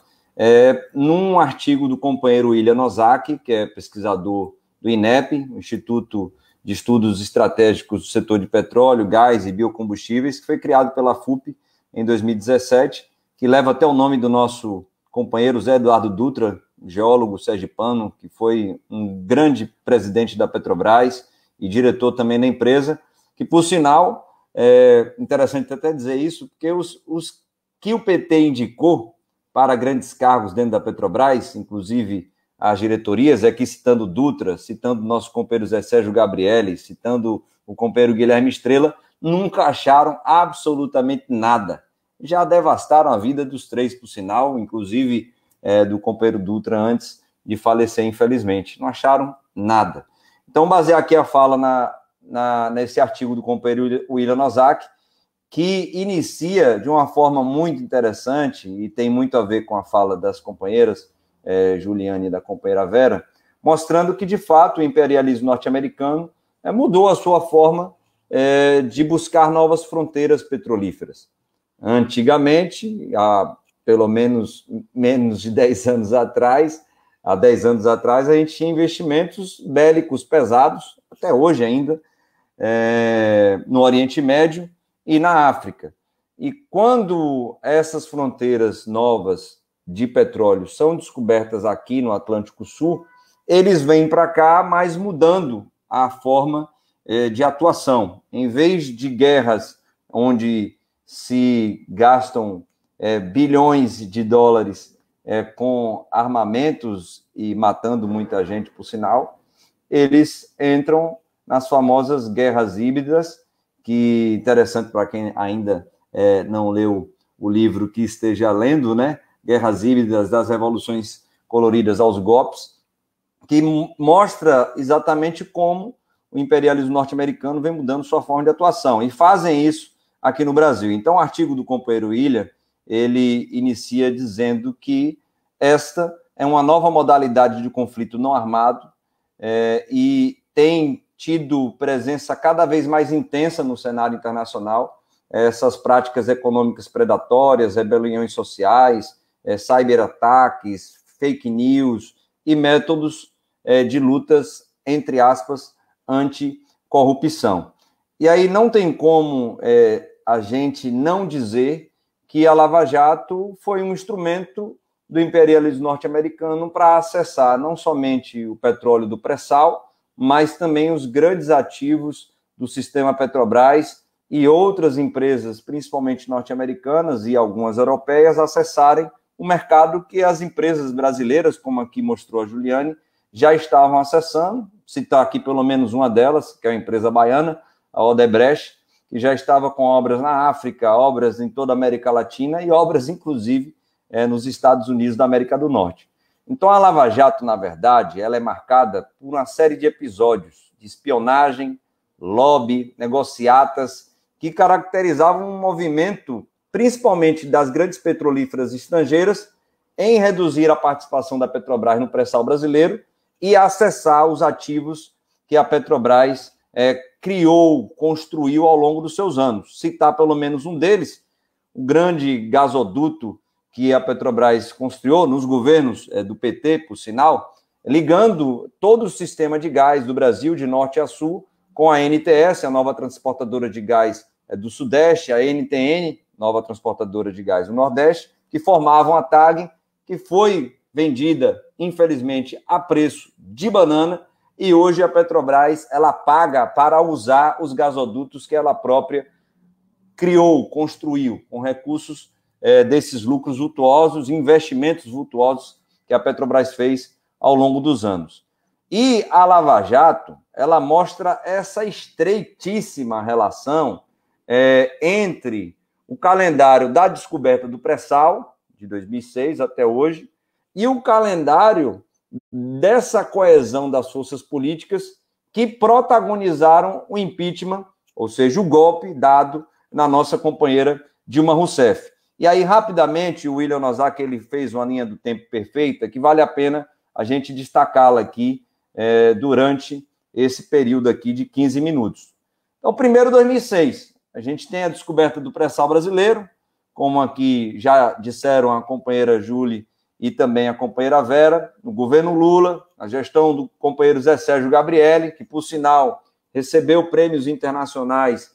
num artigo do companheiro William Ozaki, que é pesquisador do INEP, Instituto de Estudos Estratégicos do Setor de Petróleo, Gás e Biocombustíveis, que foi criado pela FUP em 2017, que leva até o nome do nosso companheiro Zé Eduardo Dutra, geólogo sergipano, que foi um grande presidente da Petrobras e diretor também da empresa, que, por sinal, é interessante até dizer isso, porque os que o PT indicou para grandes cargos dentro da Petrobras, inclusive as diretorias, aqui citando Dutra, citando nosso companheiro Zé Sérgio Gabrielli, citando o companheiro Guilherme Estrela, nunca acharam absolutamente nada. Já devastaram a vida dos três, por sinal, inclusive do companheiro Dutra antes de falecer, infelizmente. Não acharam nada. Então, basear aqui a fala nesse artigo do companheiro William Ozaki, que inicia de uma forma muito interessante, e tem muito a ver com a fala das companheiras, Juliane e da companheira Vera, mostrando que, de fato, o imperialismo norte-americano mudou a sua forma de buscar novas fronteiras petrolíferas. Antigamente, há pelo menos de 10 anos atrás, há 10 anos atrás, a gente tinha investimentos bélicos pesados, até hoje ainda, no Oriente Médio e na África. E quando essas fronteiras novas de petróleo são descobertas aqui no Atlântico Sul, eles vêm para cá, mas mudando a forma de atuação. Em vez de guerras onde se gastam bilhões de dólares com armamentos e matando muita gente, por sinal, eles entram nas famosas guerras híbridas, que interessante para quem ainda não leu o livro que esteja lendo, né? Guerras híbridas das revoluções coloridas aos golpes, que mostra exatamente como o imperialismo norte-americano vem mudando sua forma de atuação, e fazem isso aqui no Brasil. Então, o artigo do companheiro William, ele inicia dizendo que esta é uma nova modalidade de conflito não armado e tem tido presença cada vez mais intensa no cenário internacional, essas práticas econômicas predatórias, rebeliões sociais, cyberataques, fake news e métodos de lutas, entre aspas, anticorrupção. E aí não tem como a gente não dizer que a Lava Jato foi um instrumento do imperialismo norte-americano para acessar não somente o petróleo do pré-sal, mas também os grandes ativos do sistema Petrobras e outras empresas, principalmente norte-americanas e algumas europeias, acessarem o mercado que as empresas brasileiras, como aqui mostrou a Juliane, já estavam acessando. Citar aqui pelo menos uma delas, que é a empresa baiana, a Odebrecht, que já estava com obras na África, obras em toda a América Latina e obras, inclusive, nos Estados Unidos da América do Norte. Então, a Lava Jato, na verdade, ela é marcada por uma série de episódios de espionagem, lobby, negociatas, que caracterizavam um movimento, principalmente das grandes petrolíferas estrangeiras, em reduzir a participação da Petrobras no pré-sal brasileiro e acessar os ativos que a Petrobras criou, construiu ao longo dos seus anos. Citar pelo menos um deles, o grande gasoduto que a Petrobras construiu nos governos do PT, por sinal, ligando todo o sistema de gás do Brasil, de norte a sul, com a NTS, a nova transportadora de gás do Sudeste, a NTN, nova transportadora de gás do Nordeste, que formavam a TAG, que foi vendida, infelizmente, a preço de banana, e hoje a Petrobras ela paga para usar os gasodutos que ela própria criou, construiu, com recursos desses lucros vultuosos, investimentos vultuosos que a Petrobras fez ao longo dos anos. E a Lava Jato, ela mostra essa estreitíssima relação entre o calendário da descoberta do pré-sal, de 2006 até hoje, e o calendário dessa coesão das forças políticas que protagonizaram o impeachment, ou seja, o golpe dado na nossa companheira Dilma Rousseff. E aí, rapidamente, o William Nozak, ele fez uma linha do tempo perfeita, que vale a pena a gente destacá-la aqui durante esse período aqui de 15 minutos. Então, primeiro, 2006, a gente tem a descoberta do pré-sal brasileiro, como aqui já disseram a companheira Júlia e também a companheira Vera, no governo Lula, a gestão do companheiro Zé Sérgio Gabrielli, que, por sinal, recebeu prêmios internacionais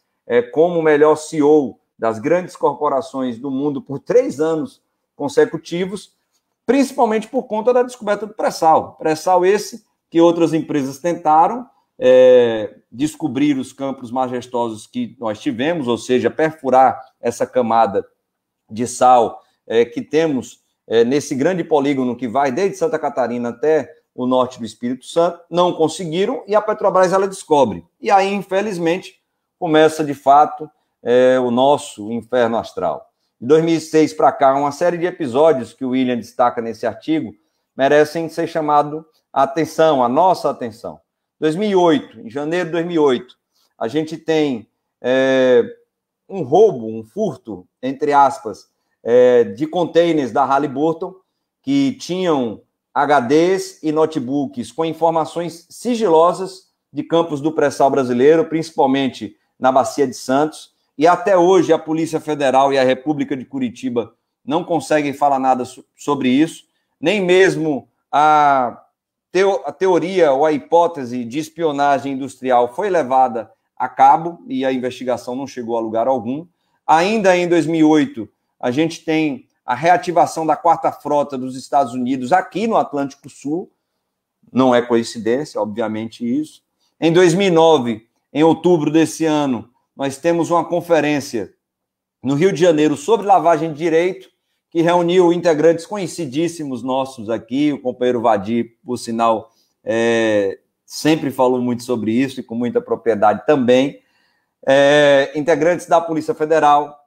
como o melhor CEO das grandes corporações do mundo por 3 anos consecutivos, principalmente por conta da descoberta do pré-sal. Pré-sal esse que outras empresas tentaram descobrir os campos majestosos que nós tivemos, ou seja, perfurar essa camada de sal que temos nesse grande polígono que vai desde Santa Catarina até o norte do Espírito Santo, não conseguiram, e a Petrobras ela descobre. E aí, infelizmente, começa de fato o nosso inferno astral. De 2006 para cá, uma série de episódios que o William destaca nesse artigo merecem ser chamados a atenção, a nossa atenção. 2008, em janeiro de 2008, a gente tem um roubo, um furto, entre aspas, de containers da Halliburton, que tinham HDs e notebooks com informações sigilosas de campos do pré-sal brasileiro, principalmente na Bacia de Santos, e até hoje a Polícia Federal e a República de Curitiba não conseguem falar nada sobre isso, nem mesmo a teoria ou a hipótese de espionagem industrial foi levada a cabo e a investigação não chegou a lugar algum. Ainda em 2008, a gente tem a reativação da 4ª Frota dos Estados Unidos aqui no Atlântico Sul, não é coincidência, obviamente, isso. Em 2009, em outubro desse ano, nós temos uma conferência no Rio de Janeiro sobre lavagem de direito, que reuniu integrantes conhecidíssimos nossos aqui, o companheiro Vadir, por sinal, sempre falou muito sobre isso e com muita propriedade também, integrantes da Polícia Federal,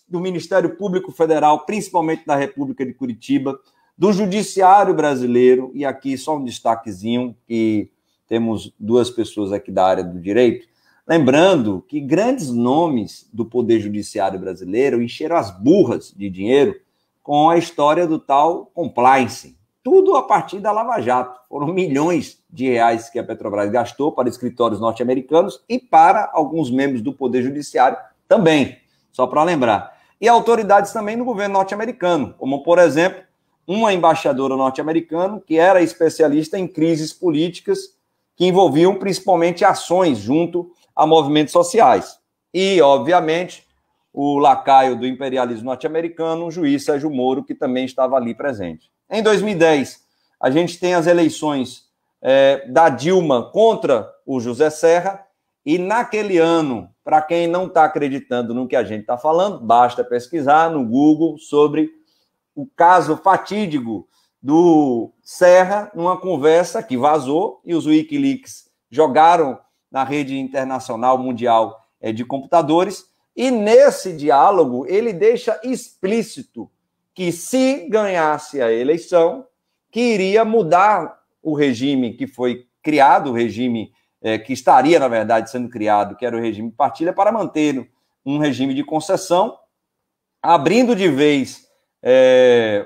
do Ministério Público Federal, principalmente da República de Curitiba, do Judiciário Brasileiro, e aqui só um destaquezinho, que temos 2 pessoas aqui da área do direito, lembrando que grandes nomes do Poder Judiciário brasileiro encheram as burras de dinheiro com a história do tal compliance. Tudo a partir da Lava Jato. Foram milhões de reais que a Petrobras gastou para escritórios norte-americanos e para alguns membros do Poder Judiciário também, só para lembrar. E autoridades também no governo norte-americano, como, por exemplo, uma embaixadora norte-americana que era especialista em crises políticas que envolviam principalmente ações junto a movimentos sociais. E, obviamente, o lacaio do imperialismo norte-americano, o juiz Sérgio Moro, que também estava ali presente. Em 2010, a gente tem as eleições da Dilma contra o José Serra, e naquele ano, para quem não está acreditando no que a gente está falando, basta pesquisar no Google sobre o caso fatídico do Serra, numa conversa que vazou, e os Wikileaks jogaram na rede internacional mundial de computadores, e nesse diálogo ele deixa explícito que, se ganhasse a eleição, que iria mudar o regime que foi criado, o regime que estaria, na verdade, sendo criado, que era o regime de partilha, para manter um regime de concessão, abrindo de vez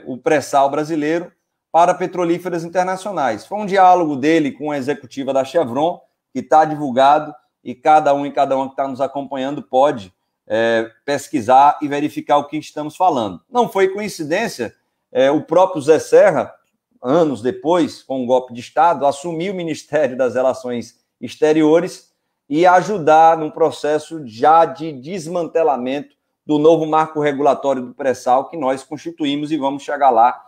o pré-sal brasileiro para petrolíferas internacionais. Foi um diálogo dele com a executiva da Chevron, que está divulgado, e cada um que está nos acompanhando pode pesquisar e verificar o que estamos falando. Não foi coincidência, o próprio Zé Serra, anos depois, com um golpe de Estado, assumiu o Ministério das Relações Exteriores e ajudar num processo já de desmantelamento do novo marco regulatório do pré-sal que nós constituímos, e vamos chegar lá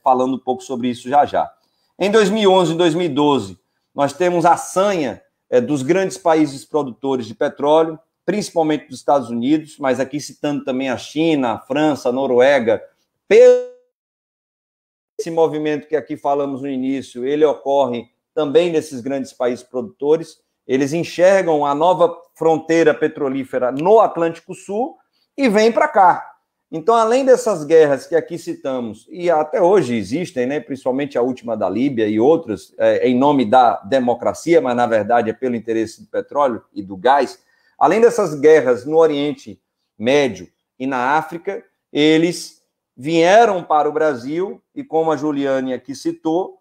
falando um pouco sobre isso já já. Em 2011 e 2012, nós temos a sanha dos grandes países produtores de petróleo, principalmente dos Estados Unidos, mas aqui citando também a China, a França, a Noruega. Esse movimento que aqui falamos no início, ele ocorre também nesses grandes países produtores. Eles enxergam a nova fronteira petrolífera no Atlântico Sul e vêm para cá. Então, além dessas guerras que aqui citamos, e até hoje existem, né, principalmente a última da Líbia e outras, em nome da democracia, mas na verdade é pelo interesse do petróleo e do gás, além dessas guerras no Oriente Médio e na África, eles vieram para o Brasil e, como a Juliane aqui citou,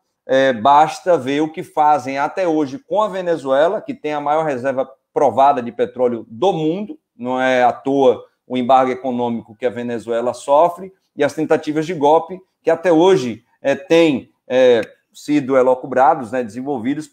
basta ver o que fazem até hoje com a Venezuela, que tem a maior reserva provada de petróleo do mundo, não é à toa o embargo econômico que a Venezuela sofre e as tentativas de golpe que até hoje têm sido elucubrados, né, desenvolvidos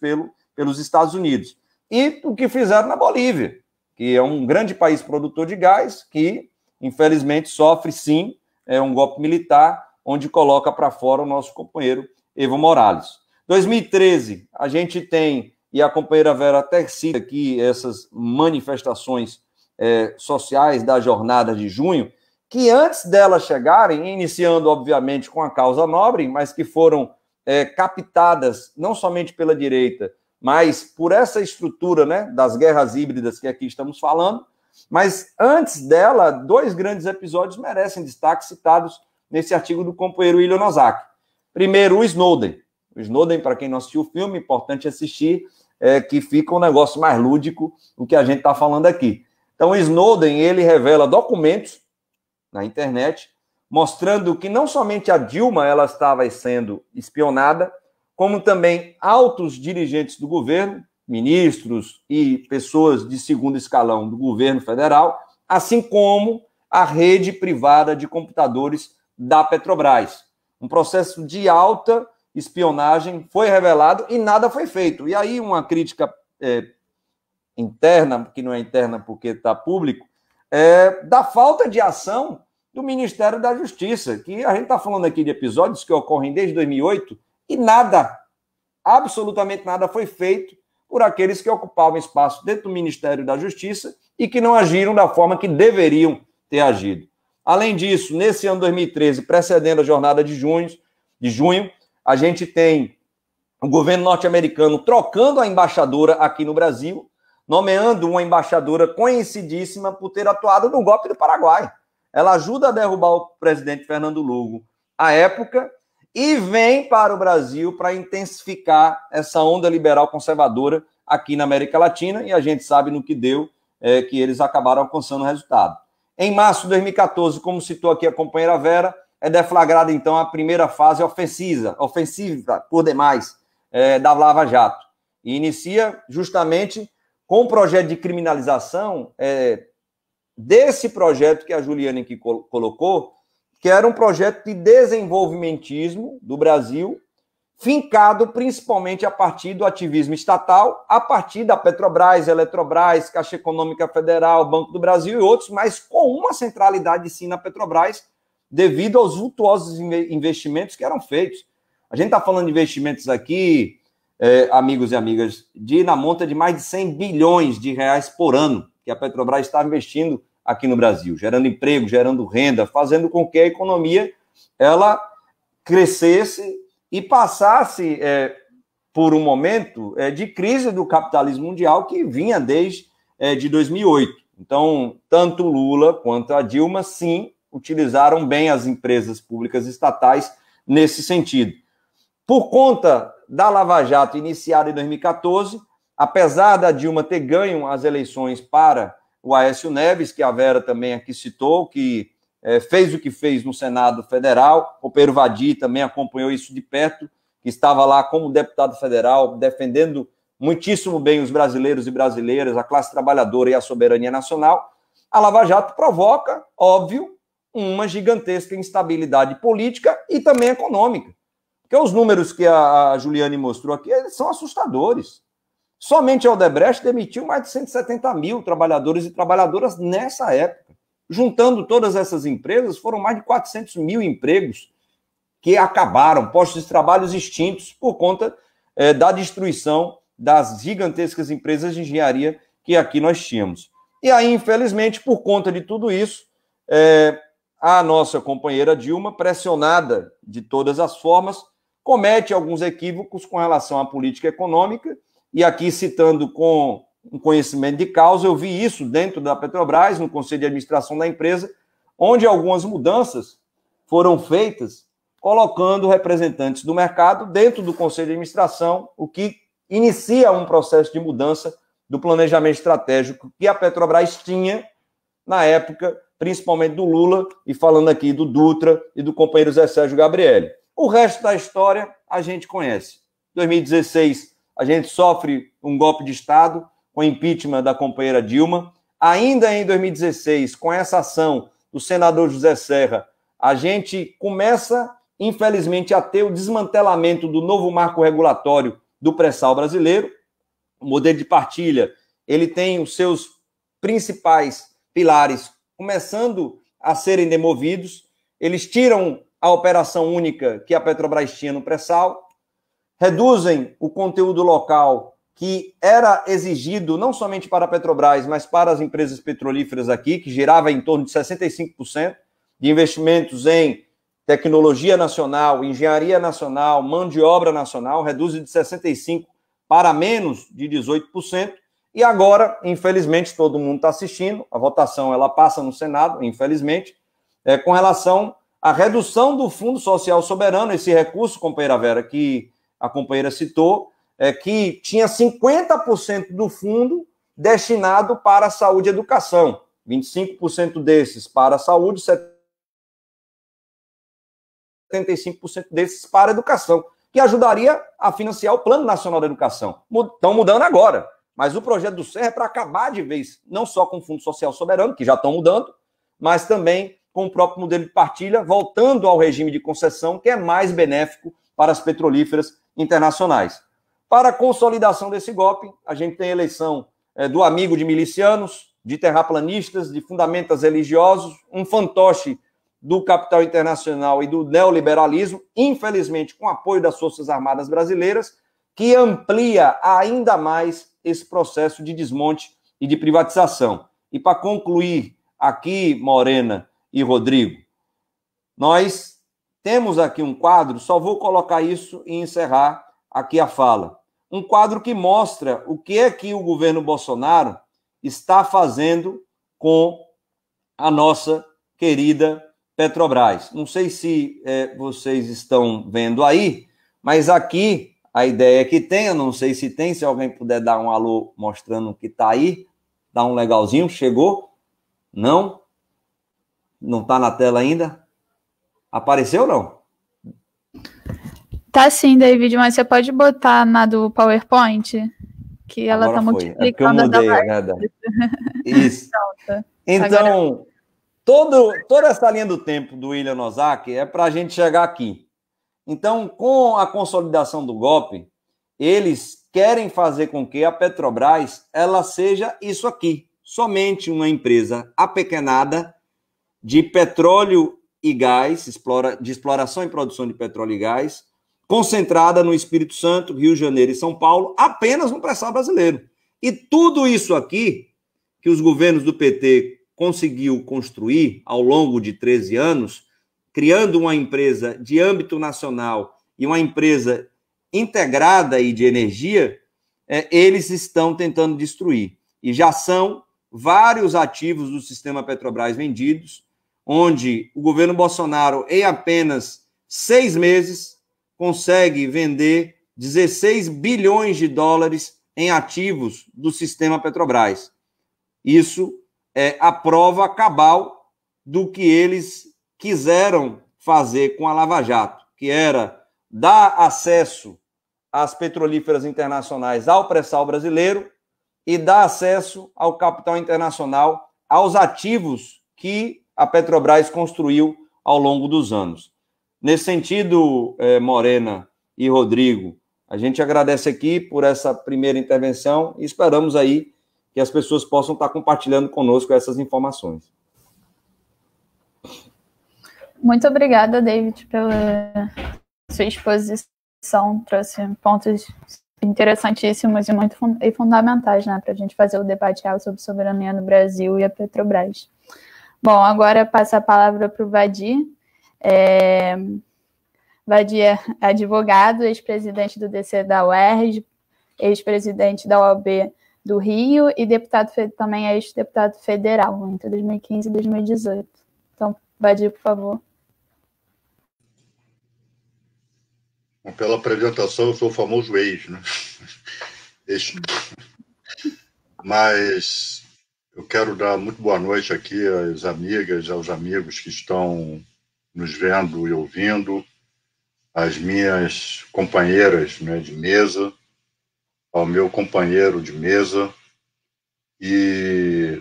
pelos Estados Unidos. E o que fizeram na Bolívia, que é um grande país produtor de gás, que, infelizmente, sofre, sim, um golpe militar, onde coloca para fora o nosso companheiro Evo Morales. 2013, a gente tem, e a companheira Vera até cita aqui essas manifestações sociais da jornada de junho, que antes delas chegarem, iniciando, obviamente, com a causa nobre, mas que foram captadas não somente pela direita, mas por essa estrutura, né, das guerras híbridas que aqui estamos falando. Mas antes dela, dois grandes episódios merecem destaque, citados nesse artigo do companheiro William Ozaki. Primeiro, o Snowden. O Snowden, para quem não assistiu o filme, importante assistir, que fica um negócio mais lúdico o que a gente está falando aqui. Então, o Snowden, ele revela documentos na internet, mostrando que não somente a Dilma ela estava sendo espionada, como também altos dirigentes do governo, ministros e pessoas de segundo escalão do governo federal, assim como a rede privada de computadores da Petrobras. Um processo de alta espionagem foi revelado e nada foi feito. E aí uma crítica interna, que não é interna porque está público, da falta de ação do Ministério da Justiça, que a gente está falando aqui de episódios que ocorrem desde 2008 e nada, absolutamente nada foi feito por aqueles que ocupavam espaço dentro do Ministério da Justiça e que não agiram da forma que deveriam ter agido. Além disso, nesse ano 2013, precedendo a jornada de junho, a gente tem o governo norte-americano trocando a embaixadora aqui no Brasil, nomeando uma embaixadora conhecidíssima por ter atuado no golpe do Paraguai. Ela ajuda a derrubar o presidente Fernando Lugo à época e vem para o Brasil para intensificar essa onda liberal conservadora aqui na América Latina, e a gente sabe no que deu, que eles acabaram alcançando o resultado. Em março de 2014, como citou aqui a companheira Vera, é deflagrada, então, a primeira fase ofensiva por demais, da Lava Jato. E inicia justamente com o projeto de criminalização desse projeto que a Juliane aqui colocou, que era um projeto de desenvolvimentismo do Brasil, fincado principalmente a partir do ativismo estatal, a partir da Petrobras, Eletrobras, Caixa Econômica Federal, Banco do Brasil e outros, mas com uma centralidade sim na Petrobras, devido aos vultuosos investimentos que eram feitos. A gente está falando de investimentos aqui, amigos e amigas, na monta de mais de 100 bilhões de reais por ano, que a Petrobras está investindo aqui no Brasil, gerando emprego, gerando renda, fazendo com que a economia ela crescesse e passasse por um momento de crise do capitalismo mundial que vinha desde de 2008. Então, tanto Lula quanto a Dilma, sim, utilizaram bem as empresas públicas estatais nesse sentido. Por conta da Lava Jato iniciada em 2014, apesar da Dilma ter ganho as eleições para o Aécio Neves, que a Vera também aqui citou, que fez o que fez no Senado Federal, o Pedro Vadi também acompanhou isso de perto, que estava lá como deputado federal, defendendo muitíssimo bem os brasileiros e brasileiras, a classe trabalhadora e a soberania nacional. A Lava Jato provoca, óbvio, uma gigantesca instabilidade política e também econômica. Porque os números que a Juliane mostrou aqui, eles são assustadores. Somente a Odebrecht demitiu mais de 170 mil trabalhadores e trabalhadoras nessa época. Juntando todas essas empresas, foram mais de 400 mil empregos que acabaram, postos de trabalho extintos por conta da destruição das gigantescas empresas de engenharia que aqui nós tínhamos. E aí, infelizmente, por conta de tudo isso, a nossa companheira Dilma, pressionada de todas as formas, comete alguns equívocos com relação à política econômica, e aqui citando com um conhecimento de causa, eu vi isso dentro da Petrobras, no Conselho de Administração da empresa, onde algumas mudanças foram feitas, colocando representantes do mercado dentro do Conselho de Administração, o que inicia um processo de mudança do planejamento estratégico que a Petrobras tinha na época, principalmente do Lula, e falando aqui do Dutra e do companheiro Zé Sérgio Gabrielli. O resto da história a gente conhece. Em 2016, a gente sofre um golpe de Estado com o impeachment da companheira Dilma. Ainda em 2016, com essa ação do senador José Serra, a gente começa, infelizmente, a ter o desmantelamento do novo marco regulatório do pré-sal brasileiro. O modelo de partilha, ele tem os seus principais pilares começando a serem demovidos. Eles tiram a operação única que a Petrobras tinha no pré-sal, reduzem o conteúdo local que era exigido não somente para a Petrobras, mas para as empresas petrolíferas aqui, que girava em torno de 65% de investimentos em tecnologia nacional, engenharia nacional, mão de obra nacional, reduz de 65% para menos de 18%. E agora, infelizmente, todo mundo está assistindo, a votação ela passa no Senado, infelizmente, com relação à redução do Fundo Social Soberano, esse recurso, companheira Vera, que a companheira citou, que tinha 50% do fundo destinado para a saúde e educação, 25% desses para a saúde, 75% desses para a educação, que ajudaria a financiar o Plano Nacional da Educação. Estão mudando agora, mas o projeto do Serra é para acabar de vez, não só com o Fundo Social Soberano, que já estão mudando, mas também com o próprio modelo de partilha, voltando ao regime de concessão, que é mais benéfico para as petrolíferas internacionais. Para a consolidação desse golpe, a gente tem a eleição do amigo de milicianos, de terraplanistas, de fundamentas religiosos, um fantoche do capital internacional e do neoliberalismo, infelizmente com apoio das Forças Armadas brasileiras, que amplia ainda mais esse processo de desmonte e de privatização. E para concluir aqui, Morena e Rodrigo, nós temos aqui um quadro, só vou colocar isso e encerrar aqui a fala. Um quadro que mostra o que é que o governo Bolsonaro está fazendo com a nossa querida Petrobras. Não sei se vocês estão vendo aí, mas aqui a ideia é que tenha, não sei se tem, se alguém puder dar um alô mostrando que está aí, dá um legalzinho, chegou? Não? Não está na tela ainda? Apareceu ou não? Tá sim, David, mas você pode botar na do PowerPoint, que ela está multiplicando a da live. Isso. Então, toda essa linha do tempo do William Ozaki é para a gente chegar aqui. Então, com a consolidação do golpe, eles querem fazer com que a Petrobras ela seja isso aqui, somente uma empresa apequenada de petróleo e gás, de exploração e produção de petróleo e gás, concentrada no Espírito Santo, Rio de Janeiro e São Paulo, apenas no pré-sal brasileiro. E tudo isso aqui, que os governos do PT conseguiu construir ao longo de 13 anos, criando uma empresa de âmbito nacional e uma empresa integrada aí de energia, eles estão tentando destruir. E já são vários ativos do sistema Petrobras vendidos, onde o governo Bolsonaro, em apenas 6 meses, consegue vender 16 bilhões de dólares em ativos do sistema Petrobras. Isso é a prova cabal do que eles quiseram fazer com a Lava Jato, que era dar acesso às petrolíferas internacionais ao pré-sal brasileiro e dar acesso ao capital internacional, aos ativos que a Petrobras construiu ao longo dos anos. Nesse sentido, Morena e Rodrigo, a gente agradece aqui por essa primeira intervenção e esperamos aí que as pessoas possam estar compartilhando conosco essas informações. Muito obrigada, David, pela sua exposição. Trouxe pontos interessantíssimos e muito fundamentais, né, para a gente fazer o debate real sobre soberania no Brasil e a Petrobras. Bom, agora passa a palavra para o Vadir. Vadir é advogado, ex-presidente do DC da UERJ, ex-presidente da OAB do Rio e também é ex-deputado federal entre 2015 e 2018. Então, Vadir, por favor. Pela apresentação, eu sou o famoso ex, né? Mas eu quero dar muito boa noite aqui às amigas, aos amigos que estão nos vendo e ouvindo, às minhas companheiras, né, de mesa, ao meu companheiro de mesa. E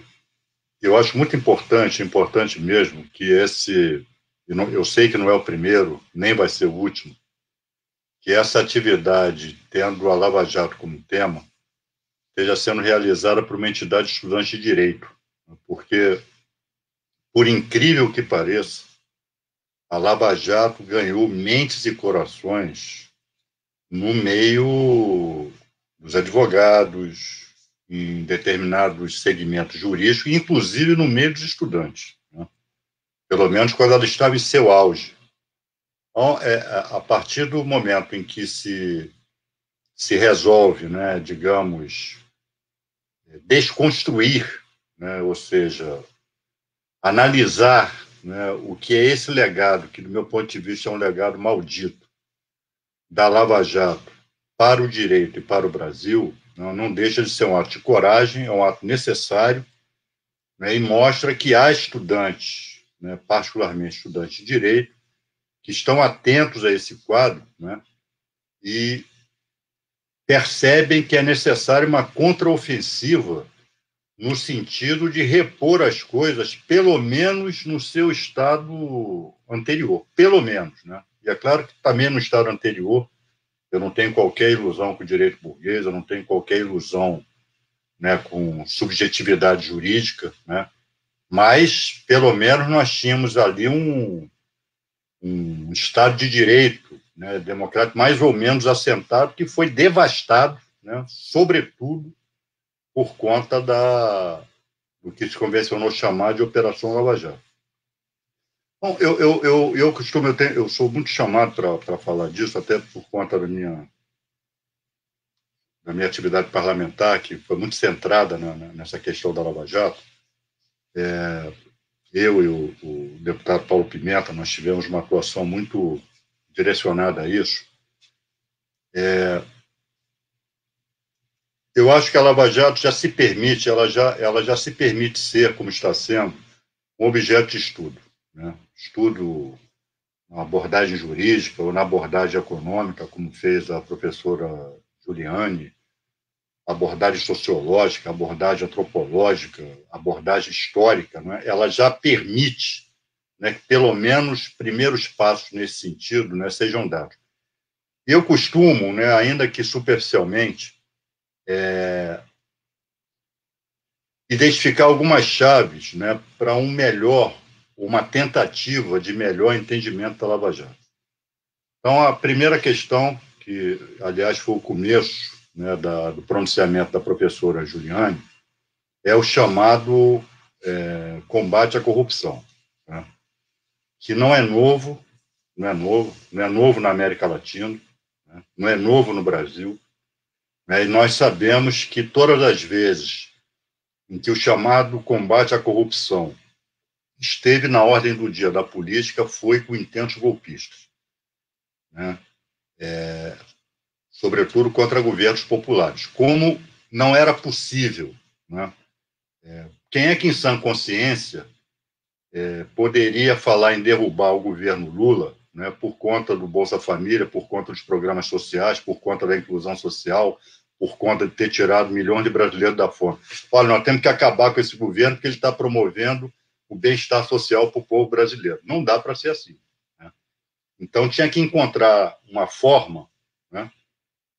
eu acho muito importante mesmo, que eu sei que não é o primeiro, nem vai ser o último, que essa atividade, tendo a Lava Jato como tema, esteja sendo realizada por uma entidade estudante de direito. Porque, por incrível que pareça, a Lava Jato ganhou mentes e corações no meio dos advogados, em determinados segmentos jurídicos, inclusive no meio dos estudantes, né? Pelo menos quando ela estava em seu auge. Então, a partir do momento em que se resolve, né, digamos, desconstruir, né, ou seja, analisar, né, o que é esse legado, que, do meu ponto de vista, é um legado maldito, da Lava Jato para o direito e para o Brasil, não deixa de ser um ato de coragem, é um ato necessário, né, e mostra que há estudantes, né, particularmente estudantes de direito, que estão atentos a esse quadro, né, e percebem que é necessária uma contraofensiva no sentido de repor as coisas, pelo menos no seu estado anterior, pelo menos, né? E é claro que também no estado anterior, eu não tenho qualquer ilusão com o direito burguês, eu não tenho qualquer ilusão, né, com subjetividade jurídica, né? Mas, pelo menos, nós tínhamos ali um Estado de Direito, né, democrático, mais ou menos assentado, que foi devastado, né, sobretudo por conta do que se convencionou chamar de Operação Lava Jato. Bom, eu sou muito chamado para falar disso, até por conta da minha atividade parlamentar, que foi muito centrada nessa questão da Lava Jato. Eu e o deputado Paulo Pimenta, nós tivemos uma atuação muito direcionada a isso. Eu acho que a Lava Jato já se permite, ela já se permite ser, como está sendo, um objeto de estudo, né? Estudo na abordagem jurídica ou na abordagem econômica, como fez a professora Juliane, abordagem sociológica, abordagem antropológica, abordagem histórica, né? Ela já permite, né, que pelo menos primeiros passos nesse sentido, né, sejam dados. Eu costumo, né, ainda que superficialmente, identificar algumas chaves, né, para uma tentativa de melhor entendimento da Lava Jato. Então, a primeira questão, que, aliás, foi o começo, né, do pronunciamento da professora Juliane, é o chamado combate à corrupção, né, que não é novo na América Latina, né? Não é novo no Brasil, né? E nós sabemos que todas as vezes em que o chamado combate à corrupção esteve na ordem do dia da política, foi com intentos golpistas, né? Sobretudo contra governos populares. Como não era possível, né? Quem é que, em sã consciência, poderia falar em derrubar o governo Lula, né, por conta do Bolsa Família, por conta dos programas sociais, por conta da inclusão social, por conta de ter tirado milhões de brasileiros da fome? Olha, nós temos que acabar com esse governo porque ele está promovendo o bem-estar social para o povo brasileiro. Não dá para ser assim, né? Então, tinha que encontrar uma forma, né?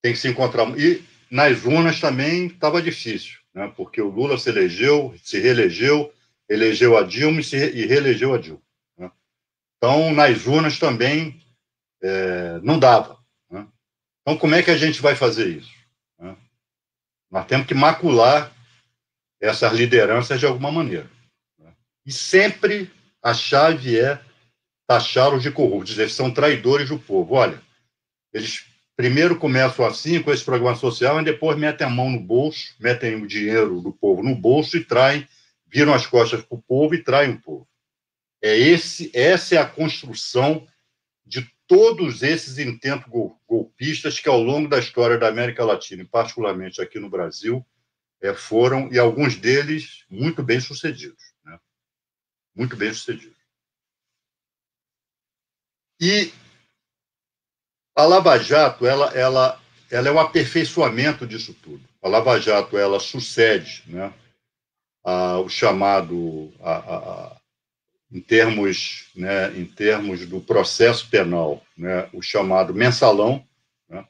Tem que se encontrar... E nas urnas também estava difícil, né? Porque o Lula se elegeu, se reelegeu, elegeu a Dilma e reelegeu a Dilma, né? Então, nas urnas também não dava, né? Então, como é que a gente vai fazer isso, né? Nós temos que macular essas lideranças de alguma maneira, né? E sempre a chave é taxá-los de corruptos, dizer, são traidores do povo. Olha, eles primeiro começam assim, com esse programa social, e depois metem a mão no bolso, metem o dinheiro do povo no bolso e traem, viram as costas para o povo e traem o povo. Essa é a construção de todos esses intentos golpistas que, ao longo da história da América Latina, e particularmente aqui no Brasil, foram, e alguns deles, muito bem sucedidos, né? Muito bem sucedidos. E a Lava Jato, ela é um aperfeiçoamento disso tudo. A Lava Jato, ela sucede, né, o chamado, em termos do processo penal, né, o chamado mensalão, né?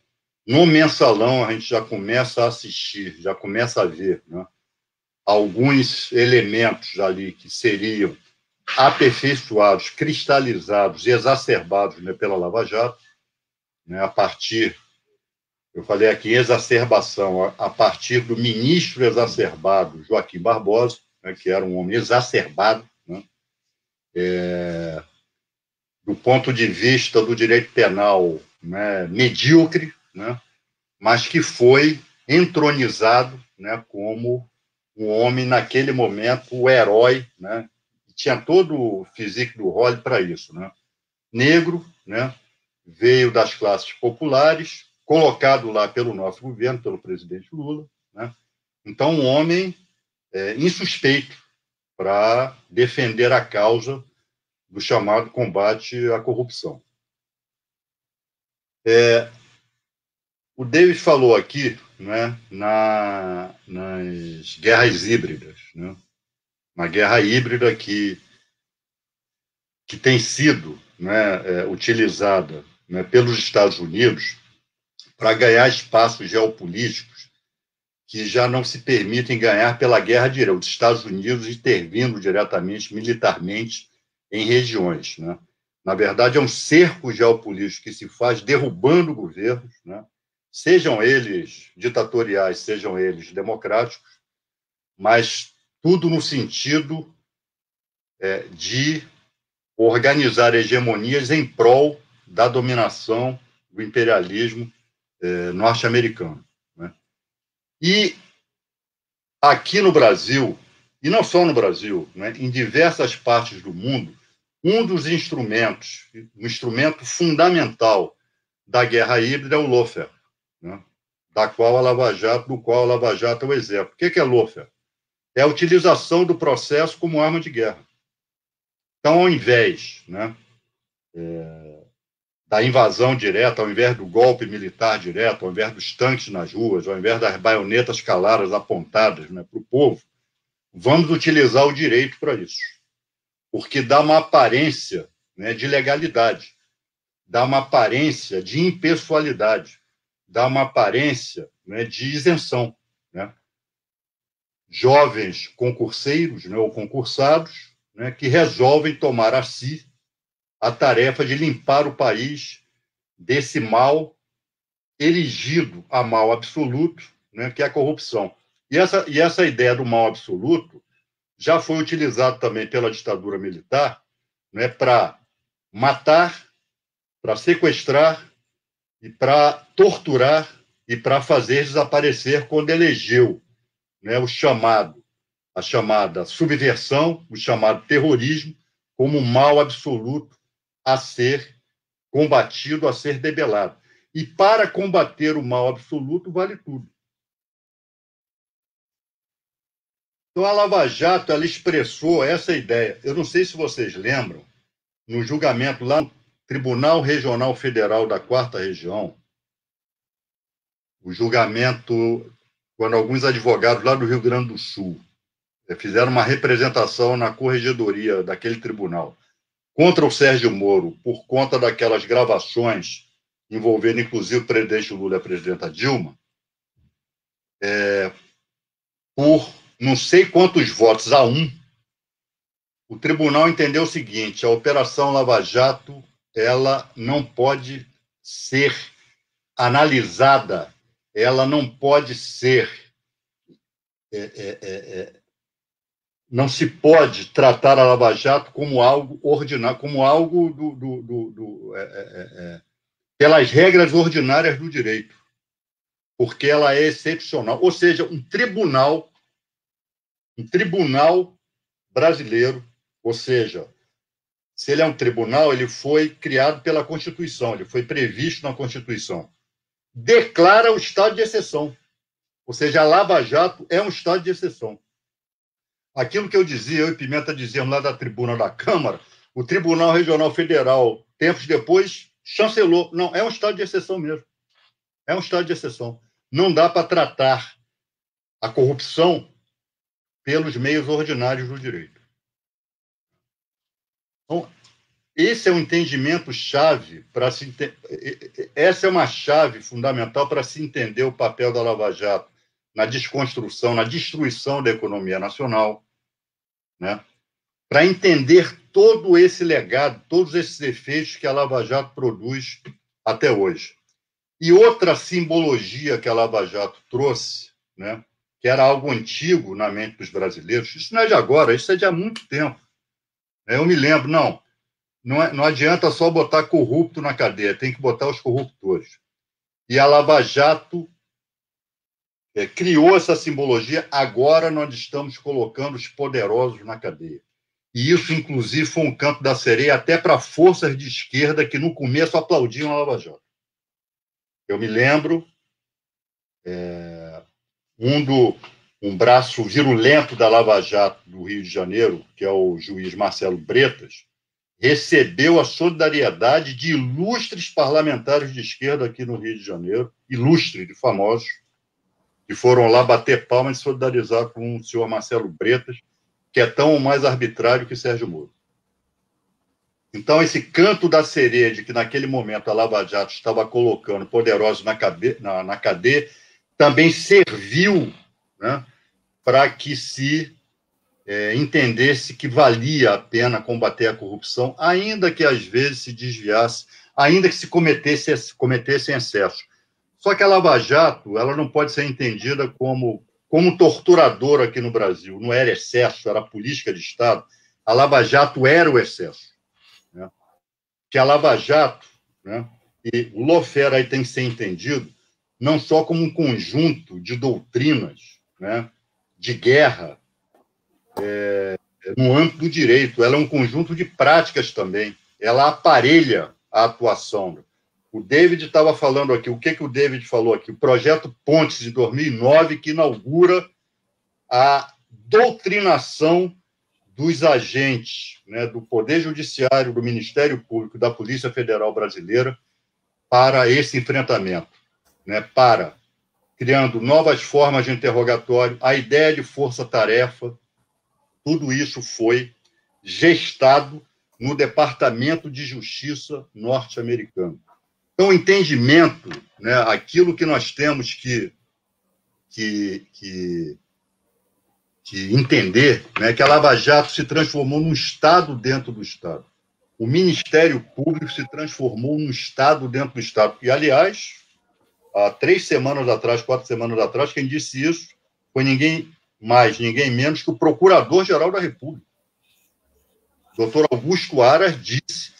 No mensalão, a gente já começa a assistir, já começa a ver, né, alguns elementos ali que seriam aperfeiçoados, cristalizados e exacerbados, né, pela Lava Jato, né, a partir, eu falei aqui, exacerbação, a partir do ministro exacerbado Joaquim Barbosa, né, que era um homem exacerbado, né, do ponto de vista do direito penal, né, medíocre, né, mas que foi entronizado, né, como um homem, naquele momento, o herói, né, tinha todo o physique do role para isso, né, negro, né, veio das classes populares, colocado lá pelo nosso governo, pelo presidente Lula, né? Então, um homem insuspeito para defender a causa do chamado combate à corrupção. O David falou aqui, né, nas guerras híbridas, né? Uma guerra híbrida que tem sido, né, utilizada, né, pelos Estados Unidos para ganhar espaços geopolíticos que já não se permitem ganhar pela guerra direta, os Estados Unidos intervindo diretamente, militarmente, em regiões, né? Na verdade, é um cerco geopolítico que se faz derrubando governos, né, sejam eles ditatoriais, sejam eles democráticos, mas tudo no sentido de organizar hegemonias em prol da dominação do imperialismo norte-americano, né? E aqui no Brasil, e não só no Brasil, né, em diversas partes do mundo, um dos instrumentos, um instrumento fundamental da guerra híbrida é o lawfare, né, do qual a Lava Jato é o exemplo. O que é lawfare? É a utilização do processo como arma de guerra. Então, ao invés, né, da invasão direta, ao invés do golpe militar direto, ao invés dos tanques nas ruas, ao invés das baionetas caladas apontadas, né, para o povo, vamos utilizar o direito para isso, porque dá uma aparência, né, de legalidade, dá uma aparência de impessoalidade, dá uma aparência, né, de isenção, né? Jovens concurseiros, né, ou concursados, né, que resolvem tomar a si a tarefa de limpar o país desse mal erigido a mal absoluto, né, que é a corrupção. E essa ideia do mal absoluto já foi utilizada também pela ditadura militar, né, para matar, para sequestrar e para torturar e para fazer desaparecer quando elegeu, né, a chamada subversão, o chamado terrorismo, como um mal absoluto a ser combatido, a ser debelado. E para combater o mal absoluto, vale tudo. Então, a Lava Jato, ela expressou essa ideia. Eu não sei se vocês lembram, no julgamento lá no Tribunal Regional Federal da 4ª Região, o julgamento, quando alguns advogados lá do Rio Grande do Sul fizeram uma representação na corregedoria daquele tribunal contra o Sérgio Moro, por conta daquelas gravações envolvendo, inclusive, o presidente Lula e a presidenta Dilma, por não sei quantos votos a 1, o tribunal entendeu o seguinte: a Operação Lava Jato, ela não pode ser analisada, ela não pode ser... não se pode tratar a Lava Jato como algo ordinário, como algo pelas regras ordinárias do direito, porque ela é excepcional. Ou seja, um tribunal brasileiro, ou seja, se ele é um tribunal, ele foi criado pela Constituição, ele foi previsto na Constituição, declara o estado de exceção. Ou seja, a Lava Jato é um estado de exceção. Aquilo que eu dizia, eu e Pimenta dizíamos lá da tribuna da Câmara, o Tribunal Regional Federal, tempos depois, chancelou. Não, é um estado de exceção mesmo. É um estado de exceção. Não dá para tratar a corrupção pelos meios ordinários do direito. Então, esse é um entendimento chave para se essa é uma chave fundamental para se entender o papel da Lava Jato na desconstrução, na destruição da economia nacional, né? Para entender todo esse legado, todos esses efeitos que a Lava Jato produz até hoje. E outra simbologia que a Lava Jato trouxe, né, que era algo antigo na mente dos brasileiros, isso não é de agora, isso é de há muito tempo. Eu me lembro, não adianta só botar corrupto na cadeia, tem que botar os corruptores. E a Lava Jato criou essa simbologia, agora nós estamos colocando os poderosos na cadeia. E isso, inclusive, foi um canto da sereia até para forças de esquerda que, no começo, aplaudiam a Lava Jato. Eu me lembro, um braço virulento da Lava Jato do Rio de Janeiro, que é o juiz Marcelo Bretas, recebeu a solidariedade de ilustres parlamentares de esquerda aqui no Rio de Janeiro, ilustres, de famosos, que foram lá bater palmas e solidarizar com o senhor Marcelo Bretas, que é tão mais arbitrário que Sérgio Moro. Então, esse canto da sereia de que, naquele momento, a Lava Jato estava colocando poderosos na cadeia, também serviu, né, para que se entendesse que valia a pena combater a corrupção, ainda que, às vezes, se desviasse, ainda que se cometessem excessos. Só que a Lava Jato, ela não pode ser entendida como torturadora aqui no Brasil. Não era excesso, era política de Estado. A Lava Jato era o excesso, né? Que a Lava Jato, né, e o lawfare aí tem que ser entendido não só como um conjunto de doutrinas, né, de guerra no âmbito do direito. Ela é um conjunto de práticas também. Ela aparelha a atuação. O David estava falando aqui, o que o David falou aqui? O projeto Pontes, de 2009, que inaugura a doutrinação dos agentes, né, do Poder Judiciário, do Ministério Público, da Polícia Federal Brasileira para esse enfrentamento, né, criando novas formas de interrogatório, a ideia de força-tarefa, tudo isso foi gestado no Departamento de Justiça norte-americano. Então, o entendimento, né, aquilo que nós temos que entender, né, que a Lava Jato se transformou num Estado dentro do Estado. O Ministério Público se transformou num Estado dentro do Estado. E, aliás, há 4 semanas atrás, quem disse isso foi ninguém mais, ninguém menos que o Procurador-Geral da República. O Dr. Augusto Aras disse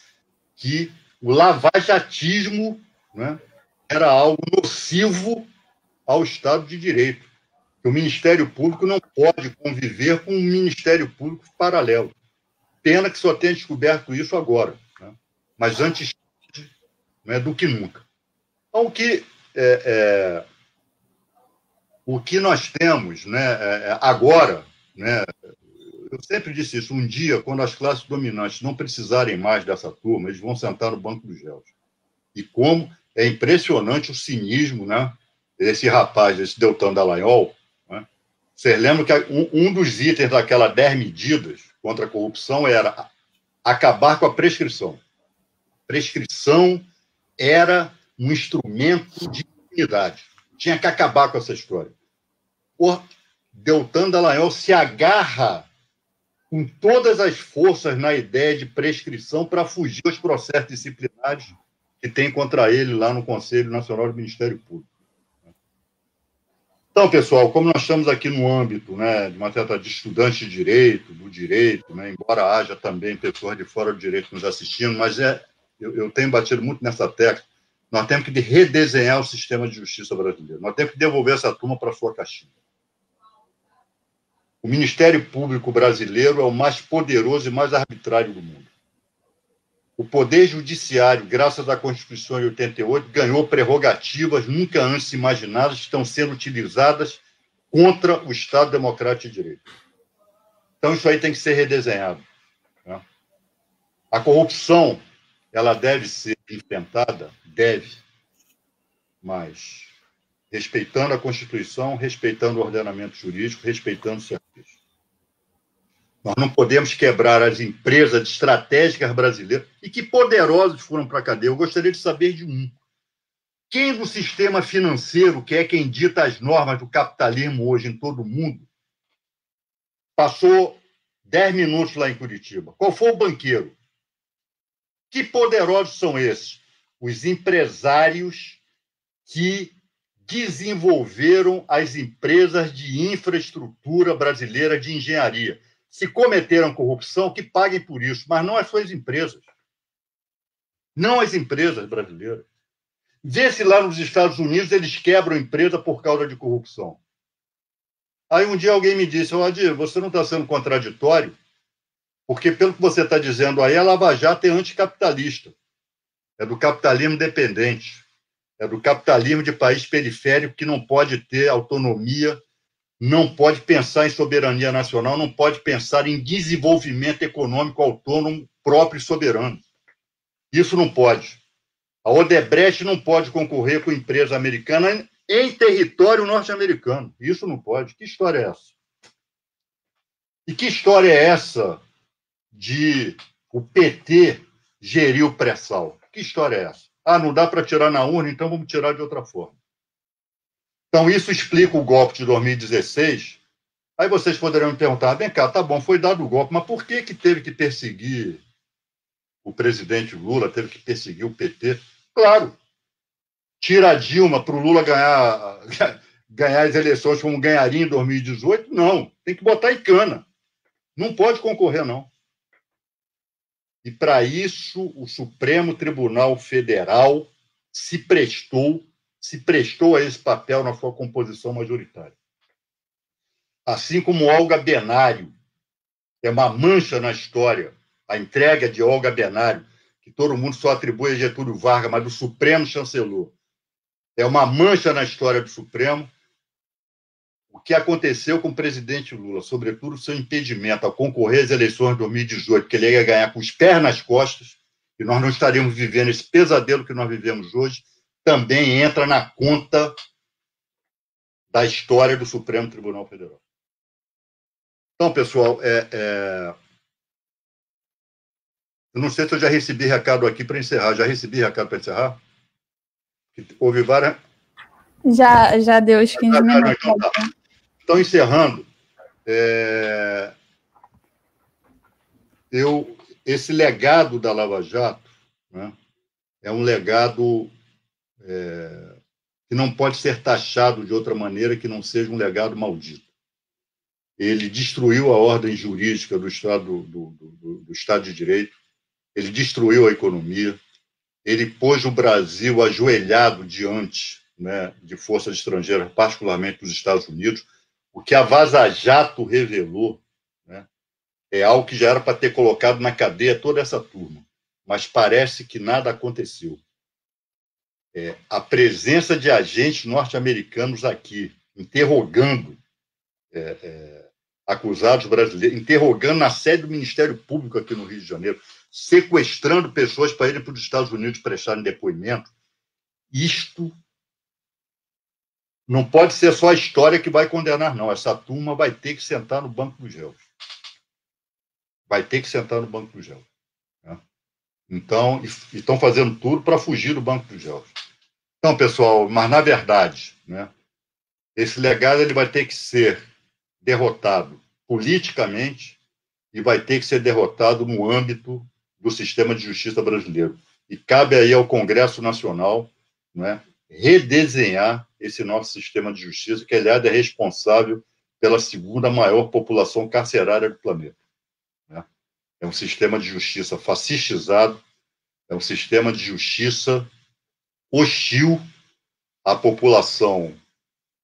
que o lavajatismo, né, era algo nocivo ao Estado de Direito. O Ministério Público não pode conviver com um Ministério Público paralelo. Pena que só tenha descoberto isso agora, né? Mas antes, né, do que nunca. Então, o que nós temos, né, agora, né, eu sempre disse isso, um dia, quando as classes dominantes não precisarem mais dessa turma, eles vão sentar no banco dos réus. E como é impressionante o cinismo, né, desse rapaz, esse Deltan Dallagnol, né? Vocês lembram que um dos itens daquela 10 medidas contra a corrupção era acabar com a prescrição. Prescrição era um instrumento de impunidade. Tinha que acabar com essa história. O Deltan Dallagnol se agarra com todas as forças na ideia de prescrição para fugir aos processos disciplinares que tem contra ele lá no Conselho Nacional do Ministério Público. Então, pessoal, como nós estamos aqui no âmbito, né, de uma certa de estudantes de direito, do direito, né, embora haja também pessoas de fora do direito nos assistindo, mas eu tenho batido muito nessa tecla, nós temos que redesenhar o sistema de justiça brasileiro. Nós temos que devolver essa turma para a sua caixinha. O Ministério Público brasileiro é o mais poderoso e mais arbitrário do mundo. O Poder Judiciário, graças à Constituição de 88, ganhou prerrogativas nunca antes imaginadas que estão sendo utilizadas contra o Estado Democrático de Direito. Então, isso aí tem que ser redesenhado, né? A corrupção, ela deve ser enfrentada? Deve, mas respeitando a Constituição, respeitando o ordenamento jurídico, respeitando o serviço. Nós não podemos quebrar as empresas estratégicas brasileiras. E que poderosos foram para a cadeia. Eu gostaria de saber de um. Quem do sistema financeiro, que é quem dita as normas do capitalismo hoje em todo o mundo, passou 10 minutos lá em Curitiba? Qual foi o banqueiro? Que poderosos são esses? Os empresários que desenvolveram as empresas de infraestrutura brasileira de engenharia. Se cometeram corrupção, que paguem por isso, mas não as suas empresas. Não as empresas brasileiras. Vê se lá nos Estados Unidos eles quebram empresa por causa de corrupção. Aí um dia alguém me disse, Adir, você não está sendo contraditório? Porque pelo que você está dizendo aí, a Lava Jato é anticapitalista. É do capitalismo dependente. É do capitalismo de país periférico que não pode ter autonomia, não pode pensar em soberania nacional, não pode pensar em desenvolvimento econômico autônomo próprio e soberano. Isso não pode. A Odebrecht não pode concorrer com empresa americana em território norte-americano. Isso não pode. Que história é essa? E que história é essa de o PT gerir o pré-sal? Que história é essa? Ah, não dá para tirar na urna, então vamos tirar de outra forma. Então, isso explica o golpe de 2016. Aí vocês poderiam me perguntar, vem cá, tá bom, foi dado o golpe, mas por que teve que perseguir o presidente Lula, teve que perseguir o PT? Claro, tira a Dilma para o Lula ganhar as eleições como ganharia em 2018? Não, tem que botar em cana. Não pode concorrer, não. E, para isso, o Supremo Tribunal Federal se prestou a esse papel na sua composição majoritária. Assim como Olga Benário, é uma mancha na história, a entrega de Olga Benário, que todo mundo só atribui a Getúlio Vargas, mas do Supremo chancelou. É uma mancha na história do Supremo. O que aconteceu com o presidente Lula, sobretudo o seu impedimento a concorrer às eleições de 2018, que ele ia ganhar com os pés nas costas, e nós não estaríamos vivendo esse pesadelo que nós vivemos hoje, também entra na conta da história do Supremo Tribunal Federal. Então, pessoal, eu não sei se eu já recebi recado aqui para encerrar. Já recebi recado para encerrar? Houve várias... Já deu os 15 minutos. Então, tá. Então, encerrando, esse legado da Lava Jato, né, é um legado que não pode ser taxado de outra maneira que não seja um legado maldito. Ele destruiu a ordem jurídica do Estado, do Estado de Direito, ele destruiu a economia, ele pôs o Brasil ajoelhado diante, né, de forças estrangeiras, particularmente dos Estados Unidos. O que a Vaza Jato revelou, né, é algo que já era para ter colocado na cadeia toda essa turma, mas parece que nada aconteceu. A presença de agentes norte-americanos aqui, interrogando acusados brasileiros, interrogando na sede do Ministério Público aqui no Rio de Janeiro, sequestrando pessoas para irem para os Estados Unidos prestarem depoimento. Isto não pode ser só a história que vai condenar, não. Essa turma vai ter que sentar no banco dos réus. Vai ter que sentar no banco dos réus. Né? Então, estão fazendo tudo para fugir do banco dos réus. Então, pessoal, mas na verdade, né, esse legado ele vai ter que ser derrotado politicamente e vai ter que ser derrotado no âmbito do sistema de justiça brasileiro. E cabe aí ao Congresso Nacional, né, redesenhar esse nosso sistema de justiça, que, aliás, é responsável pela segunda maior população carcerária do planeta. Né? É um sistema de justiça fascistizado, é um sistema de justiça hostil à população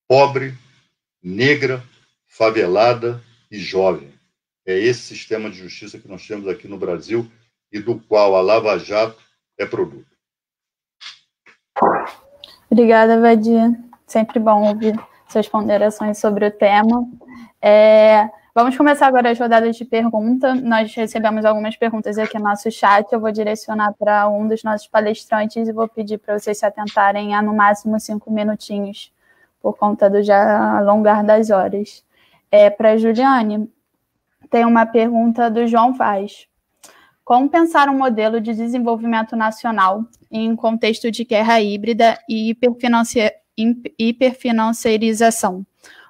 pobre, negra, favelada e jovem. É esse sistema de justiça que nós temos aqui no Brasil e do qual a Lava Jato é produto. Obrigada, Vadir. Sempre bom ouvir suas ponderações sobre o tema. Vamos começar agora as rodadas de pergunta. Nós recebemos algumas perguntas aqui no nosso chat. Eu vou direcionar para um dos nossos palestrantes e vou pedir para vocês se atentarem a, no máximo, 5 minutinhos, por conta do já alongar das horas. Para a Juliane, tem uma pergunta do João Vaz. Como pensar um modelo de desenvolvimento nacional em contexto de guerra híbrida e hiperfinanciarização?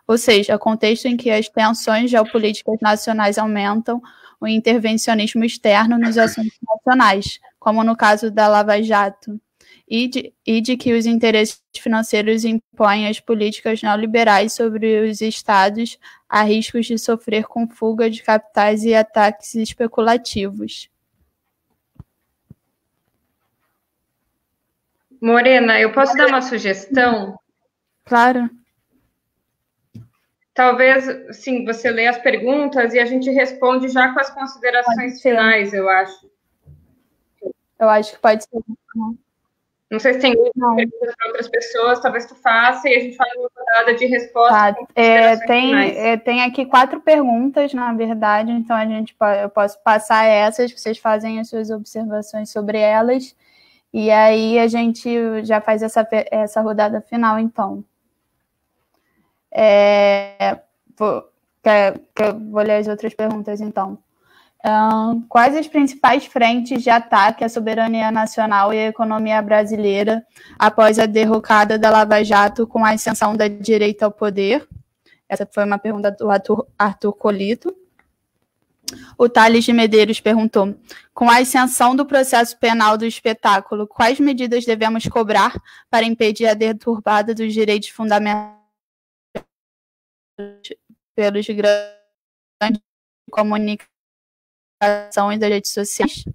Ou seja, contexto em que as tensões geopolíticas nacionais aumentam o intervencionismo externo nos assuntos nacionais, como no caso da Lava Jato, e de que os interesses financeiros impõem as políticas neoliberais sobre os estados a riscos de sofrer com fuga de capitais e ataques especulativos. Morena, eu posso dar uma sugestão? Claro. Talvez, sim, você lê as perguntas e a gente responde já com as considerações finais, eu acho. Eu acho que pode ser. Não sei se tem perguntas para outras pessoas, talvez tu faça e a gente faz uma rodada de resposta. Tá. Tem aqui 4 perguntas, na verdade, então eu posso passar essas, vocês fazem as suas observações sobre elas, e aí a gente já faz essa rodada final, então. Vou ler as outras perguntas, então. Quais as principais frentes de ataque à soberania nacional e à economia brasileira após a derrocada da Lava Jato com a ascensão da direita ao poder? Essa foi uma pergunta do Arthur Colito. O Thales de Medeiros perguntou: com a ascensão do processo penal do espetáculo, quais medidas devemos cobrar para impedir a deturbada dos direitos fundamentais pelos grandes comunicações e das redes sociais?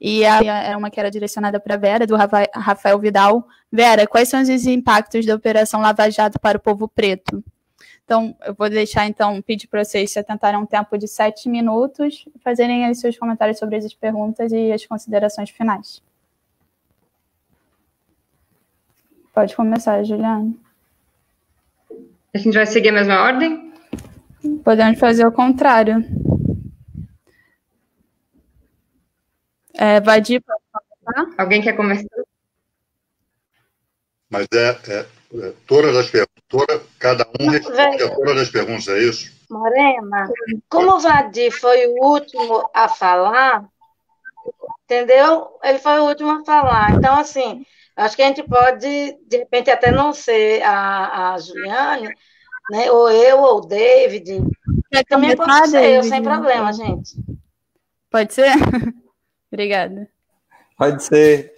E era uma que era direcionada para a Vera, do Rafael Vidal. Vera, quais são os impactos da Operação Lava Jato para o povo preto? Então, eu vou deixar, pedir para vocês se atentarem um tempo de 7 minutos, fazerem os seus comentários sobre as perguntas e as considerações finais. Pode começar, Juliane. A gente vai seguir a mesma ordem? Podemos fazer o contrário. Vadir, pode começar? Alguém quer começar? Mas todas as perguntas, cada um responde a todas as perguntas, é isso? Morena, como o Vadir foi o último a falar, entendeu? Ele foi o último a falar. Então, assim, acho que a gente pode, de repente, até não ser a Juliane, né? Ou eu, ou o David. Também pode ser eu, sem problema, gente. Pode ser? Obrigada. Pode ser.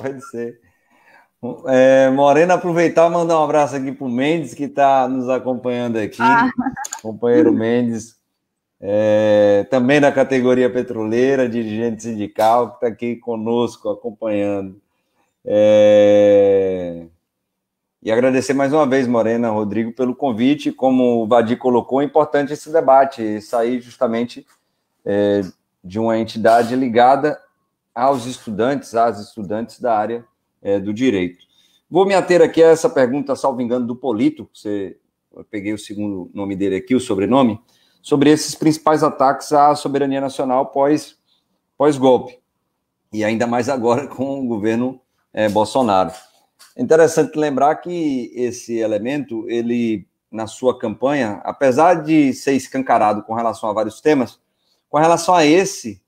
Morena, aproveitar e mandar um abraço aqui para o Mendes, que está nos acompanhando aqui. Companheiro Mendes, também da categoria petroleira, dirigente sindical, que está aqui conosco, acompanhando. E agradecer mais uma vez, Morena, Rodrigo, pelo convite. Como o Vadir colocou, é importante esse debate, sair justamente de uma entidade ligada aos estudantes, às estudantes da área do direito. Vou me ater aqui a essa pergunta, salvo engano, do Polito, eu peguei o segundo nome dele aqui, o sobrenome, sobre esses principais ataques à soberania nacional pós-golpe, e ainda mais agora com o governo Bolsonaro. É interessante lembrar que esse elemento, ele, na sua campanha, apesar de ser escancarado com relação a vários temas, com relação a esse,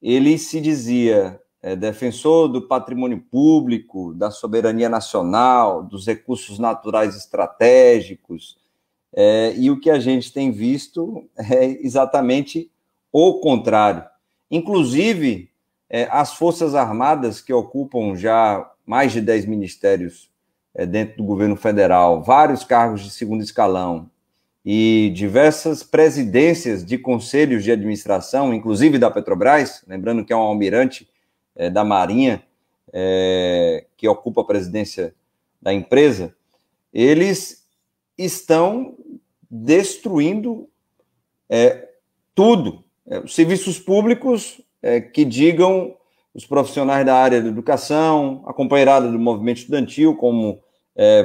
ele se dizia defensor do patrimônio público, da soberania nacional, dos recursos naturais estratégicos, e o que a gente tem visto é exatamente o contrário. Inclusive, as Forças Armadas, que ocupam já mais de 10 ministérios dentro do governo federal, vários cargos de segundo escalão e diversas presidências de conselhos de administração, inclusive da Petrobras, lembrando que é um almirante da Marinha que ocupa a presidência da empresa, eles estão destruindo tudo. Os serviços públicos que digam os profissionais da área da educação, a companheirada do movimento estudantil, como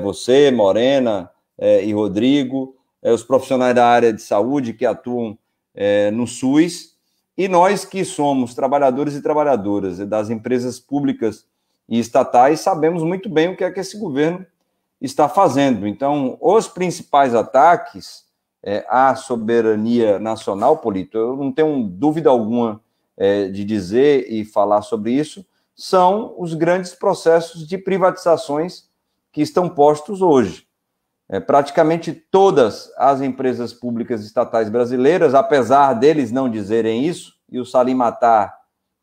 você, Morena e Rodrigo, os profissionais da área de saúde que atuam no SUS, e nós que somos trabalhadores e trabalhadoras das empresas públicas e estatais sabemos muito bem o que é que esse governo está fazendo. Então, os principais ataques à soberania nacional, Polito, eu não tenho dúvida alguma de dizer e falar sobre isso, são os grandes processos de privatizações que estão postos hoje. Praticamente todas as empresas públicas estatais brasileiras, apesar deles não dizerem isso, e o Salim Matar,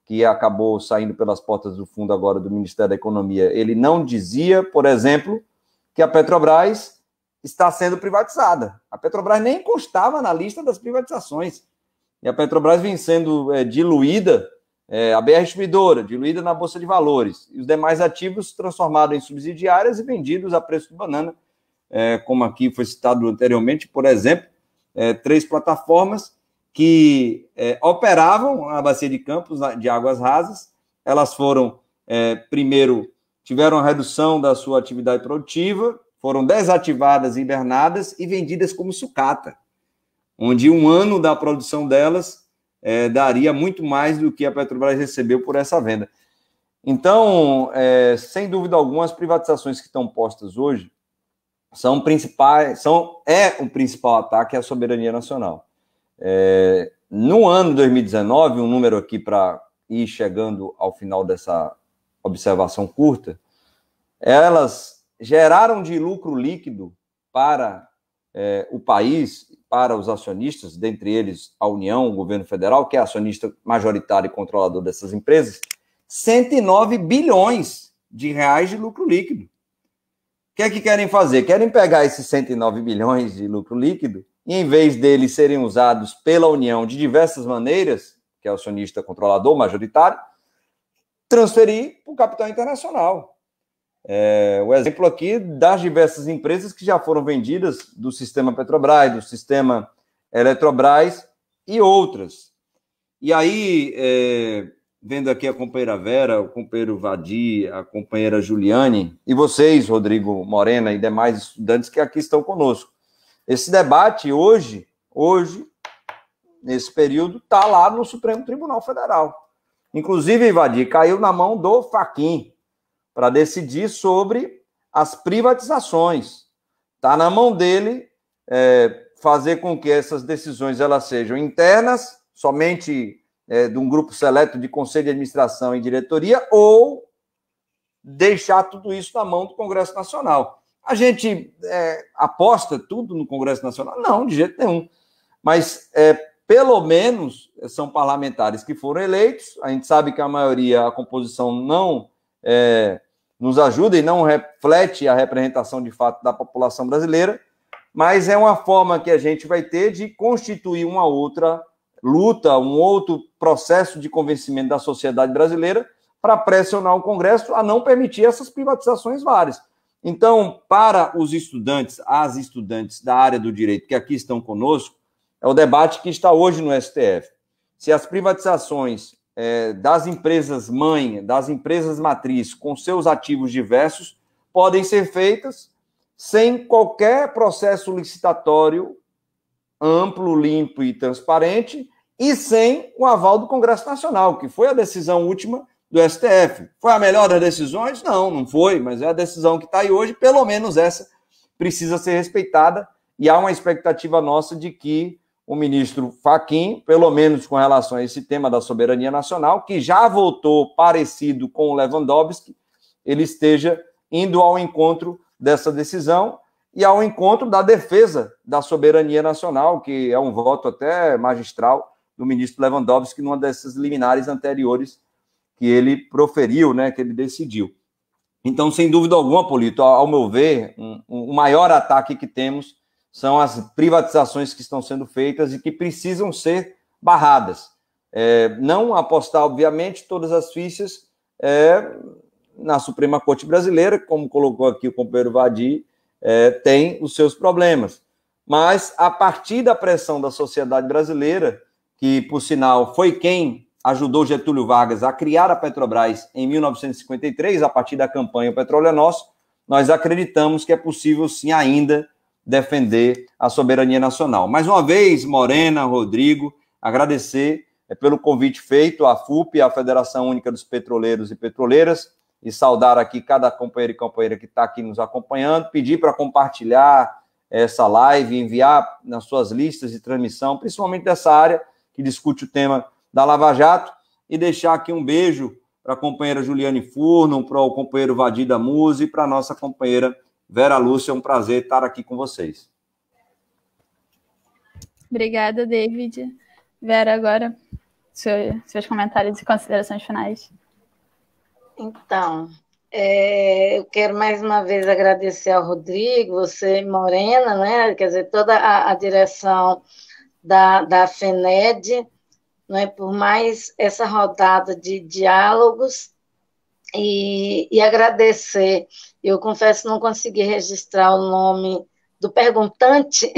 que acabou saindo pelas portas do fundo agora do Ministério da Economia, ele não dizia, por exemplo, que a Petrobras está sendo privatizada. A Petrobras nem constava na lista das privatizações. E a Petrobras vem sendo diluída, a BR Distribuidora, diluída na Bolsa de Valores, e os demais ativos transformados em subsidiárias e vendidos a preço de banana, como aqui foi citado anteriormente, por exemplo, 3 plataformas que operavam a Bacia de Campos de águas rasas. Elas foram, primeiro, tiveram a redução da sua atividade produtiva, foram desativadas, hibernadas e vendidas como sucata, onde um ano da produção delas daria muito mais do que a Petrobras recebeu por essa venda. Então, sem dúvida alguma, as privatizações que estão postas hoje são o principal ataque à soberania nacional. No ano 2019, um número aqui para ir chegando ao final dessa observação curta, elas geraram de lucro líquido para o país, para os acionistas, dentre eles a União, o governo federal, que é acionista majoritário e controlador dessas empresas, 109 bilhões de reais de lucro líquido. O que é que querem fazer? Querem pegar esses 109 bilhões de lucro líquido e, em vez deles serem usados pela União de diversas maneiras, que é o acionista controlador majoritário, transferir para o capital internacional. O exemplo aqui das diversas empresas que já foram vendidas do sistema Petrobras, do sistema Eletrobras e outras. E aí, vendo aqui a companheira Vera, o companheiro Vadir, a companheira Juliane, e vocês, Rodrigo, Morena e demais estudantes que aqui estão conosco. Esse debate hoje, nesse período, está lá no Supremo Tribunal Federal. Inclusive, Vadir, caiu na mão do Fachin para decidir sobre as privatizações. Está na mão dele fazer com que essas decisões elas sejam internas, somente de um grupo seleto de conselho de administração e diretoria, ou deixar tudo isso na mão do Congresso Nacional. A gente aposta tudo no Congresso Nacional? Não, de jeito nenhum. Mas, pelo menos, são parlamentares que foram eleitos. A gente sabe que a maioria, a composição não nos ajuda e não reflete a representação de fato da população brasileira, mas é uma forma que a gente vai ter de constituir uma outra luta, um outro processo de convencimento da sociedade brasileira para pressionar o Congresso a não permitir essas privatizações várias. Então, para os estudantes, as estudantes da área do direito que aqui estão conosco, é o debate que está hoje no STF. Se as privatizações das empresas mãe, das empresas matriz, com seus ativos diversos, podem ser feitas sem qualquer processo licitatório amplo, limpo e transparente, e sem o aval do Congresso Nacional, que foi a decisão última do STF. Foi a melhor das decisões? Não, não foi, mas é a decisão que está aí hoje, pelo menos essa precisa ser respeitada, e há uma expectativa nossa de que o ministro Fachin, pelo menos com relação a esse tema da soberania nacional, que já votou parecido com o Lewandowski, ele esteja indo ao encontro dessa decisão e ao encontro da defesa da soberania nacional, que é um voto até magistral do ministro Lewandowski numa dessas liminares anteriores que ele proferiu, né, que ele decidiu. Então, sem dúvida alguma, Polito, ao meu ver, o maior ataque que temos são as privatizações que estão sendo feitas e que precisam ser barradas. Não apostar, obviamente, todas as fichas na Suprema Corte Brasileira, como colocou aqui o companheiro Vadi, tem os seus problemas. Mas, a partir da pressão da sociedade brasileira, que, por sinal, foi quem ajudou Getúlio Vargas a criar a Petrobras em 1953, a partir da campanha O Petróleo é Nosso, nós acreditamos que é possível, sim, ainda defender a soberania nacional. Mais uma vez, Morena, Rodrigo, agradecer pelo convite feito à FUP, à Federação Única dos Petroleiros e Petroleiras, e saudar aqui cada companheiro e companheira que está aqui nos acompanhando, pedir para compartilhar essa live, enviar nas suas listas de transmissão, principalmente dessa área que discute o tema da Lava Jato, e deixar aqui um beijo para a companheira Juliane Furno, para o companheiro Vadir da Muse e para a nossa companheira Vera Lúcia. É um prazer estar aqui com vocês. Obrigada, David. Vera, agora, seus comentários e considerações finais. Então, eu quero mais uma vez agradecer ao Rodrigo, você, Morena, né? Quer dizer, toda a direção da FENED, né? Por mais essa rodada de diálogos, e agradecer. Eu confesso que não consegui registrar o nome do perguntante,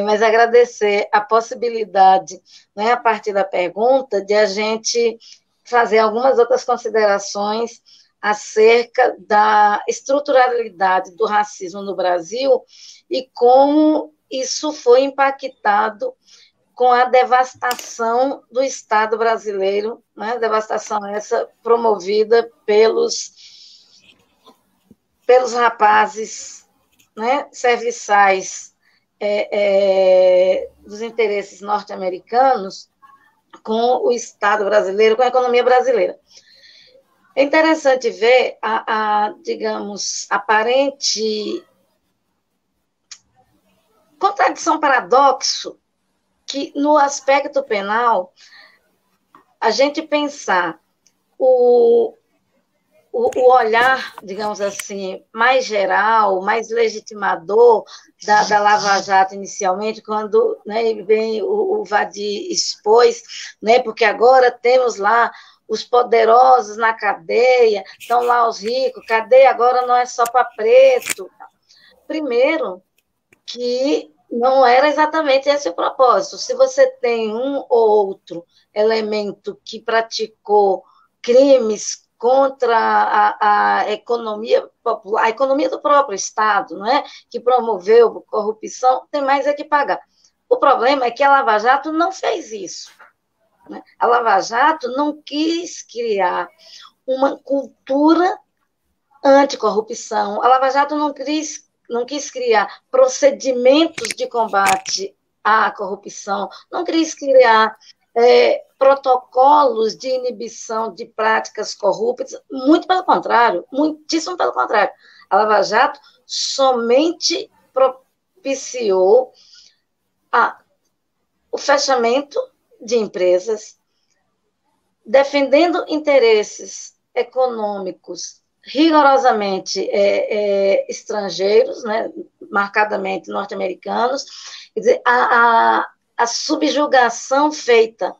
mas agradecer a possibilidade, né, a partir da pergunta, de a gente fazer algumas outras considerações acerca da estruturalidade do racismo no Brasil e como isso foi impactado com a devastação do Estado brasileiro, né? Devastação essa promovida pelos rapazes, né, serviçais dos interesses norte-americanos com o Estado brasileiro, com a economia brasileira. É interessante ver digamos, aparente contradição, paradoxo, que no aspecto penal, a gente pensar o olhar, digamos assim, mais geral, mais legitimador da Lava Jato inicialmente, quando, né, vem o Vadi expôs, né, porque agora temos lá os poderosos na cadeia, estão lá os ricos, cadeia agora não é só para preto. Primeiro, que não era exatamente esse o propósito. Se você tem um ou outro elemento que praticou crimes contra a economia popular, a economia do próprio Estado, não é? Que promoveu corrupção, tem mais é que pagar. O problema é que a Lava Jato não fez isso, né? A Lava Jato não quis criar uma cultura anticorrupção. A Lava Jato não quis criar procedimentos de combate à corrupção, não quis criar protocolos de inibição de práticas corruptas, muito pelo contrário, muitíssimo pelo contrário. A Lava Jato somente propiciou o fechamento de empresas, defendendo interesses econômicos rigorosamente estrangeiros, né, marcadamente norte-americanos. Quer dizer, a subjugação feita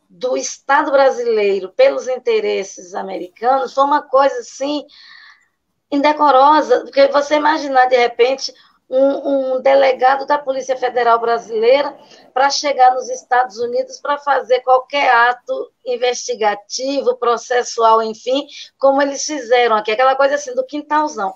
do Estado brasileiro pelos interesses americanos foi uma coisa, assim, indecorosa, porque você imaginar, de repente, um delegado da Polícia Federal Brasileira para chegar nos Estados Unidos para fazer qualquer ato investigativo, processual, enfim, como eles fizeram aqui, aquela coisa assim do quintalzão.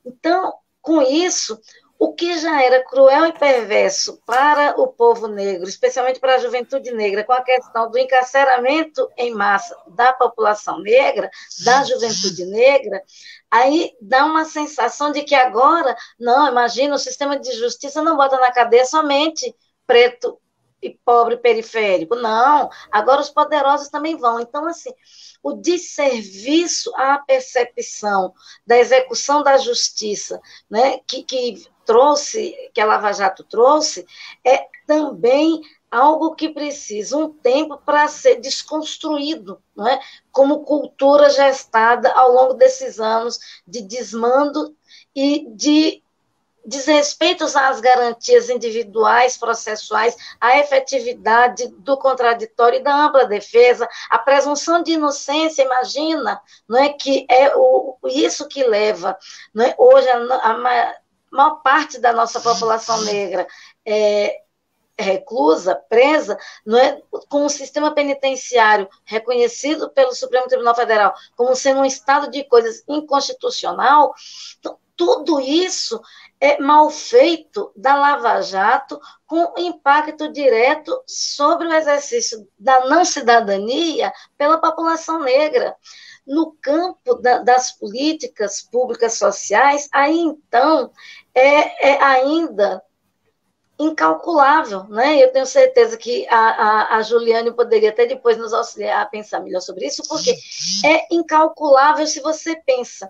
Então, com isso, o que já era cruel e perverso para o povo negro, especialmente para a juventude negra, com a questão do encarceramento em massa da população negra, da juventude negra, aí dá uma sensação de que agora, não, imagina, o sistema de justiça não bota na cadeia somente preto e pobre periférico, não, agora os poderosos também vão. Então, assim, o desserviço à percepção da execução da justiça, né, que a Lava Jato trouxe, é também algo que precisa um tempo para ser desconstruído, não é? Como cultura gestada ao longo desses anos de desmando e de desrespeitos às garantias individuais, processuais, à efetividade do contraditório e da ampla defesa, a presunção de inocência, imagina, não é, que é isso que leva, não é, hoje a maior parte da nossa população negra reclusa, presa, não é, com um sistema penitenciário reconhecido pelo Supremo Tribunal Federal como sendo um estado de coisas inconstitucional. Então, tudo isso é mal feito da Lava Jato, com impacto direto sobre o exercício da não-cidadania pela população negra. No campo das políticas públicas sociais, aí então é ainda incalculável, né? Eu tenho certeza que a Juliane poderia até depois nos auxiliar a pensar melhor sobre isso, porque é incalculável se você pensa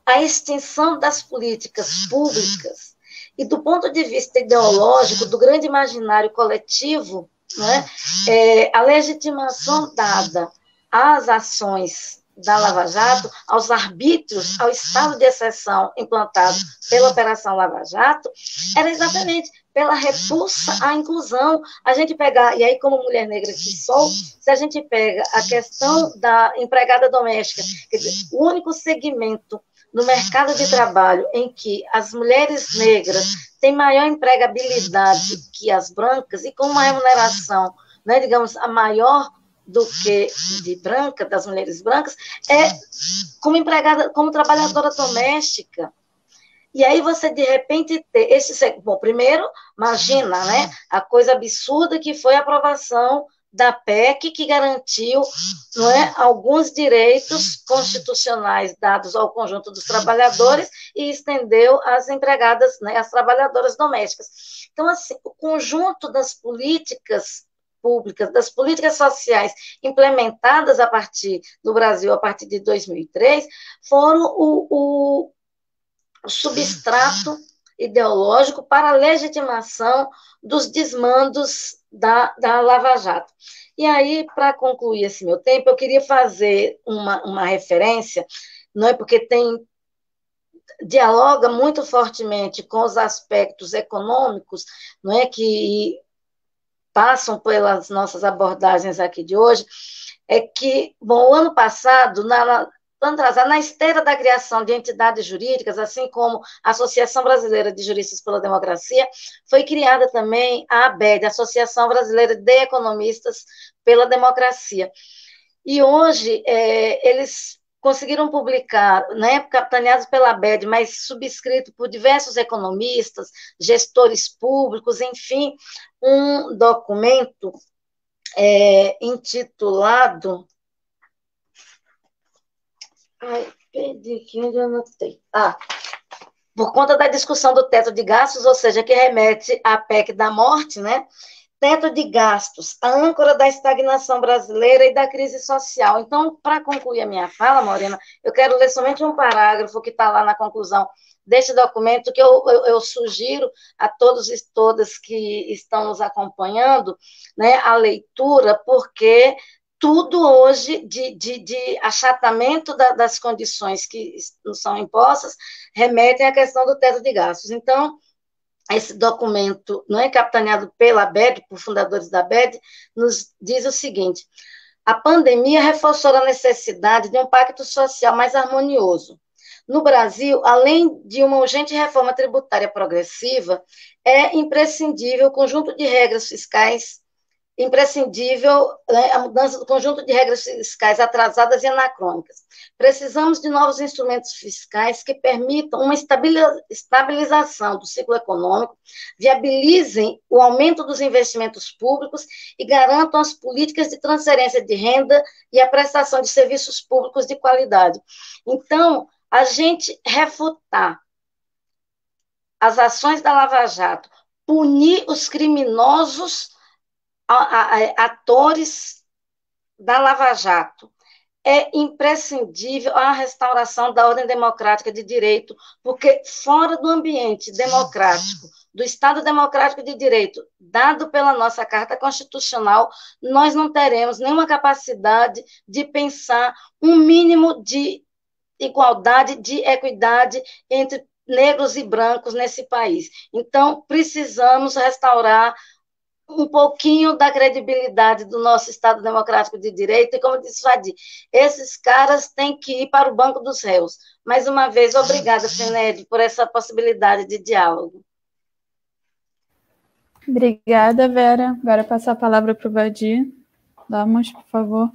a extensão das políticas públicas e do ponto de vista ideológico, do grande imaginário coletivo, né? A legitimação dada às ações da Lava Jato, aos arbítrios, ao estado de exceção implantado pela Operação Lava Jato, era exatamente pela repulsa à inclusão. A gente pegar, e aí como mulher negra que sou, se a gente pega a questão da empregada doméstica, quer dizer, o único segmento no mercado de trabalho em que as mulheres negras têm maior empregabilidade que as brancas e com uma remuneração, né, digamos, a maior do que das mulheres brancas, é como empregada, como trabalhadora doméstica. E aí você, de repente, ter bom, primeiro, imagina, né, a coisa absurda que foi a aprovação da PEC, que garantiu, não é, alguns direitos constitucionais dados ao conjunto dos trabalhadores e estendeu às empregadas, né, às trabalhadoras domésticas. Então, assim, o conjunto das políticas públicas, das políticas sociais implementadas a partir do Brasil, a partir de 2003, foram o substrato ideológico para a legitimação dos desmandos da Lava Jato. E aí, para concluir esse meu tempo, eu queria fazer uma referência, não é, porque dialoga muito fortemente com os aspectos econômicos, não é, que passam pelas nossas abordagens aqui de hoje, é que, bom, o ano passado, na esteira da criação de entidades jurídicas, assim como a Associação Brasileira de Juristas pela Democracia, foi criada também a ABED, Associação Brasileira de Economistas pela Democracia. E hoje, eles conseguiram publicar, né, capitaneados pela ABED, mas subscrito por diversos economistas, gestores públicos, enfim, um documento intitulado... Ai, perdi aqui onde eu anotei. Por conta da discussão do teto de gastos, ou seja, que remete à PEC da morte, né? Teto de gastos, a âncora da estagnação brasileira e da crise social. Então, para concluir a minha fala, Morena, eu quero ler somente um parágrafo que está lá na conclusão deste documento, que eu sugiro a todos e todas que estão nos acompanhando, né, a leitura, porque tudo hoje de achatamento das condições que nos são impostas remetem à questão do teto de gastos. Então, esse documento, não é, capitaneado pela ABED, por fundadores da ABED, nos diz o seguinte: a pandemia reforçou a necessidade de um pacto social mais harmonioso. No Brasil, além de uma urgente reforma tributária progressiva, é imprescindível o conjunto de regras fiscais, imprescindível, né, a mudança do conjunto de regras fiscais atrasadas e anacrônicas. Precisamos de novos instrumentos fiscais que permitam uma estabilização do ciclo econômico, viabilizem o aumento dos investimentos públicos e garantam as políticas de transferência de renda e a prestação de serviços públicos de qualidade. Então, a gente refutar as ações da Lava Jato, punir os criminosos atores da Lava Jato, é imprescindível a restauração da ordem democrática de direito, porque fora do ambiente democrático, do Estado democrático de direito, dado pela nossa Carta Constitucional, nós não teremos nenhuma capacidade de pensar um mínimo de igualdade, de equidade entre negros e brancos nesse país. Então, precisamos restaurar um pouquinho da credibilidade do nosso Estado Democrático de Direito, e como disse Vadi, esses caras têm que ir para o banco dos réus. Mais uma vez, obrigada, Fened, por essa possibilidade de diálogo. Obrigada, Vera. Agora passar a palavra para o Vadi. Vamos, por favor.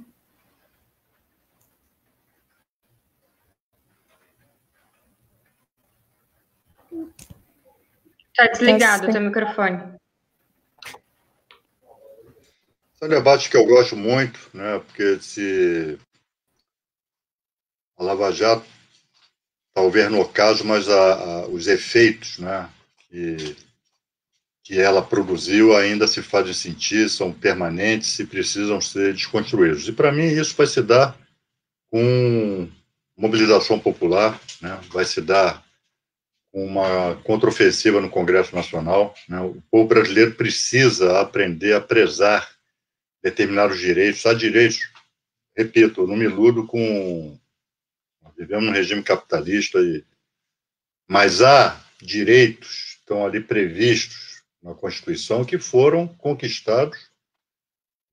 Está desligado o teu microfone. Esse é um debate que eu gosto muito, né? Porque se a Lava Jato, talvez no caso, mas os efeitos, né, que ela produziu ainda se fazem sentir, são permanentes e precisam ser desconstruídos. E, para mim, isso vai se dar com mobilização popular, né? Vai se dar com uma contraofensiva no Congresso Nacional, né? O povo brasileiro precisa aprender a prezar determinados direitos. Há direitos, repito, eu não me iludo com... Nós vivemos num regime capitalista, mas há direitos que estão ali previstos na Constituição que foram conquistados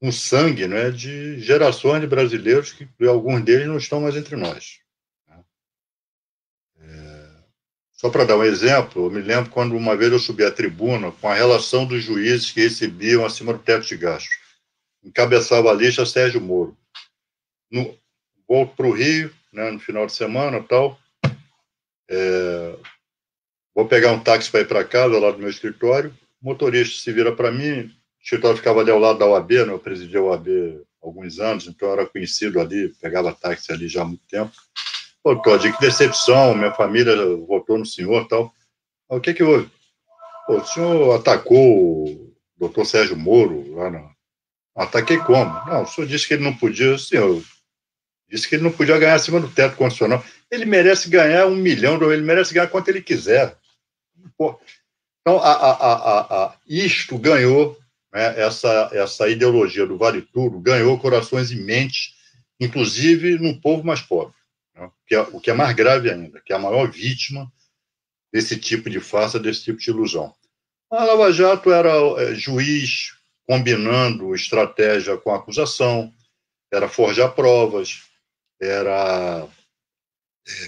com sangue, né, de gerações de brasileiros que alguns deles não estão mais entre nós. Só para dar um exemplo, eu me lembro quando uma vez eu subi à tribuna com a relação dos juízes que recebiam acima do teto de gastos. Encabeçava a lista Sérgio Moro. Volto para o Rio, né, no final de semana, tal. Vou pegar um táxi para ir para casa, lá do meu escritório. O motorista se vira para mim. O escritório ficava ali ao lado da OAB, né, eu presidi a OAB há alguns anos, então eu era conhecido ali, pegava táxi ali já há muito tempo. Pô, Todd, que decepção, minha família votou no senhor e tal. O que houve? Pô, o senhor atacou o doutor Sérgio Moro lá no... Ataquei como? Não, o senhor disse que ele não podia, senhor, disse que ele não podia ganhar acima do teto constitucional. Ele merece ganhar 1 milhão, ele merece ganhar quanto ele quiser. Pô. Então, isto ganhou, né, essa ideologia do vale tudo, ganhou corações e mentes, inclusive num povo mais pobre, né, o que é mais grave ainda, que é a maior vítima desse tipo de farsa, desse tipo de ilusão. A Lava Jato era juiz combinando estratégia com a acusação, era forjar provas, era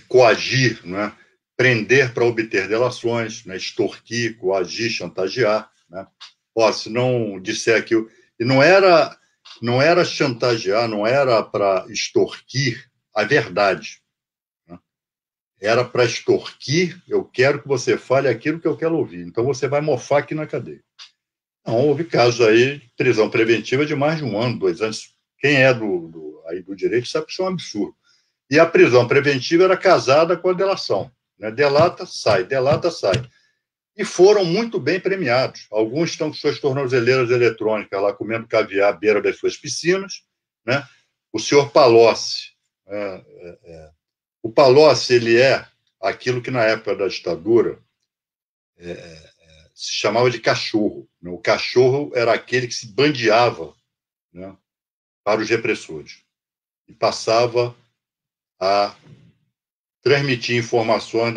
coagir, né? Prender para obter delações, né? Extorquir, coagir, chantagear. Né? Ó, se não disser aquilo... E não era chantagear, não era para extorquir a verdade. Né? Era para extorquir, eu quero que você fale aquilo que eu quero ouvir. Então você vai mofar aqui na cadeia. Não, houve casos aí de prisão preventiva de mais de 1 ano, 2 anos. Quem é aí do direito sabe que isso é um absurdo. E a prisão preventiva era casada com a delação. Né? Delata, sai, delata, sai. E foram muito bem premiados. Alguns estão com suas tornozeleiras eletrônicas lá, comendo caviar à beira das suas piscinas. Né? O senhor Palocci. O Palocci, ele é aquilo que na época da ditadura... se chamava de cachorro. Né? O cachorro era aquele que se bandeava, né, para os repressores e passava a transmitir informações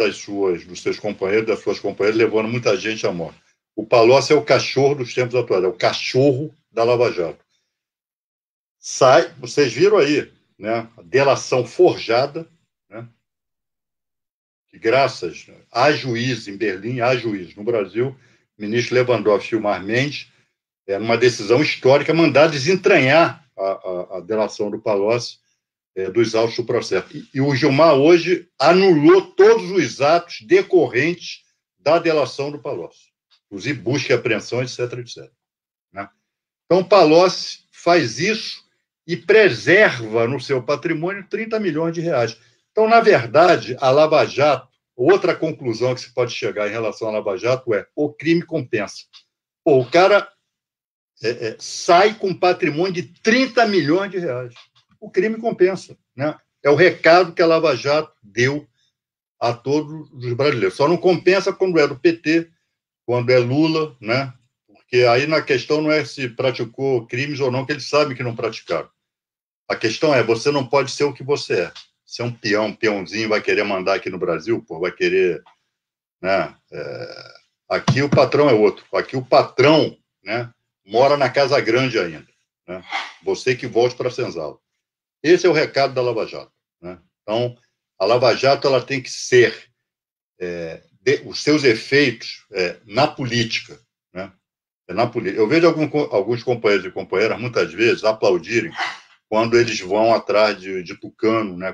dos seus companheiros, das suas companheiras, levando muita gente à morte. O Palocci é o cachorro dos tempos atuais, é o cachorro da Lava Jato. Vocês viram aí, né, a delação forjada, né, que graças a juiz em Berlim, a juiz no Brasil, ministro Lewandowski e Gilmar Mendes, uma decisão histórica, mandar desentranhar a delação do Palocci dos autos do processo. E o Gilmar hoje anulou todos os atos decorrentes da delação do Palocci, inclusive busca e apreensão, etc, etc. Né? Então, o Palocci faz isso e preserva no seu patrimônio 30 milhões de reais. Então, na verdade, a Lava Jato, outra conclusão que se pode chegar em relação à Lava Jato é: o crime compensa. Pô, o cara sai com patrimônio de 30 milhões de reais. O crime compensa, né? É o recado que a Lava Jato deu a todos os brasileiros. Só não compensa quando é do PT, quando é Lula, né? Porque aí na questão não é se praticou crimes ou não, que eles sabem que não praticaram. A questão é: você não pode ser o que você é. Você é um peãozinho, vai querer mandar aqui no Brasil, pô, vai querer, né? Aqui o patrão é outro. Aqui o patrão, né, mora na Casa Grande ainda, né? Você que volte para a senzala. Esse é o recado da Lava Jato, né? Então, a Lava Jato ela tem que ser os seus efeitos na política, né? Na política. Eu vejo alguns companheiros e companheiras muitas vezes aplaudirem quando eles vão atrás de tucano, né?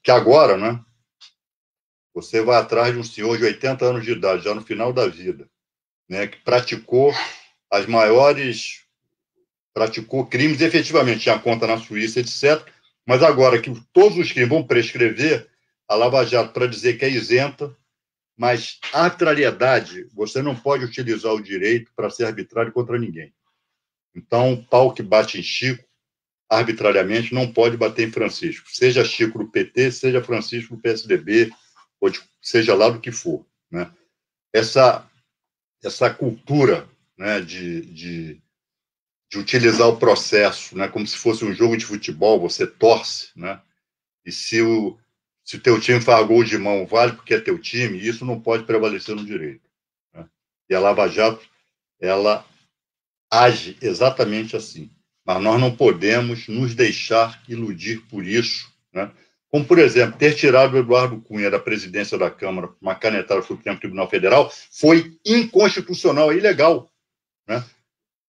Que agora, né? Você vai atrás de um senhor de 80 anos de idade, já no final da vida, né? Que praticou crimes efetivamente, tinha conta na Suíça, etc. Mas agora que todos os crimes vão prescrever, a Lava Jato, para dizer que é isenta, mas arbitrariedade, você não pode utilizar o direito para ser arbitrário contra ninguém. Então, pau que bate em Chico, arbitrariamente, não pode bater em Francisco. Seja Chico do PT, seja Francisco do PSDB, ou seja lá do que for, né? Essa cultura, né, de utilizar o processo, né, como se fosse um jogo de futebol, você torce, né? E se o teu time faz gol de mão, vale porque é teu time, e isso não pode prevalecer no direito, né? E a Lava Jato, ela age exatamente assim. Mas nós não podemos nos deixar iludir por isso, né? Como, por exemplo, ter tirado o Eduardo Cunha da presidência da Câmara, uma canetada do Supremo Tribunal Federal, foi inconstitucional, é ilegal, né?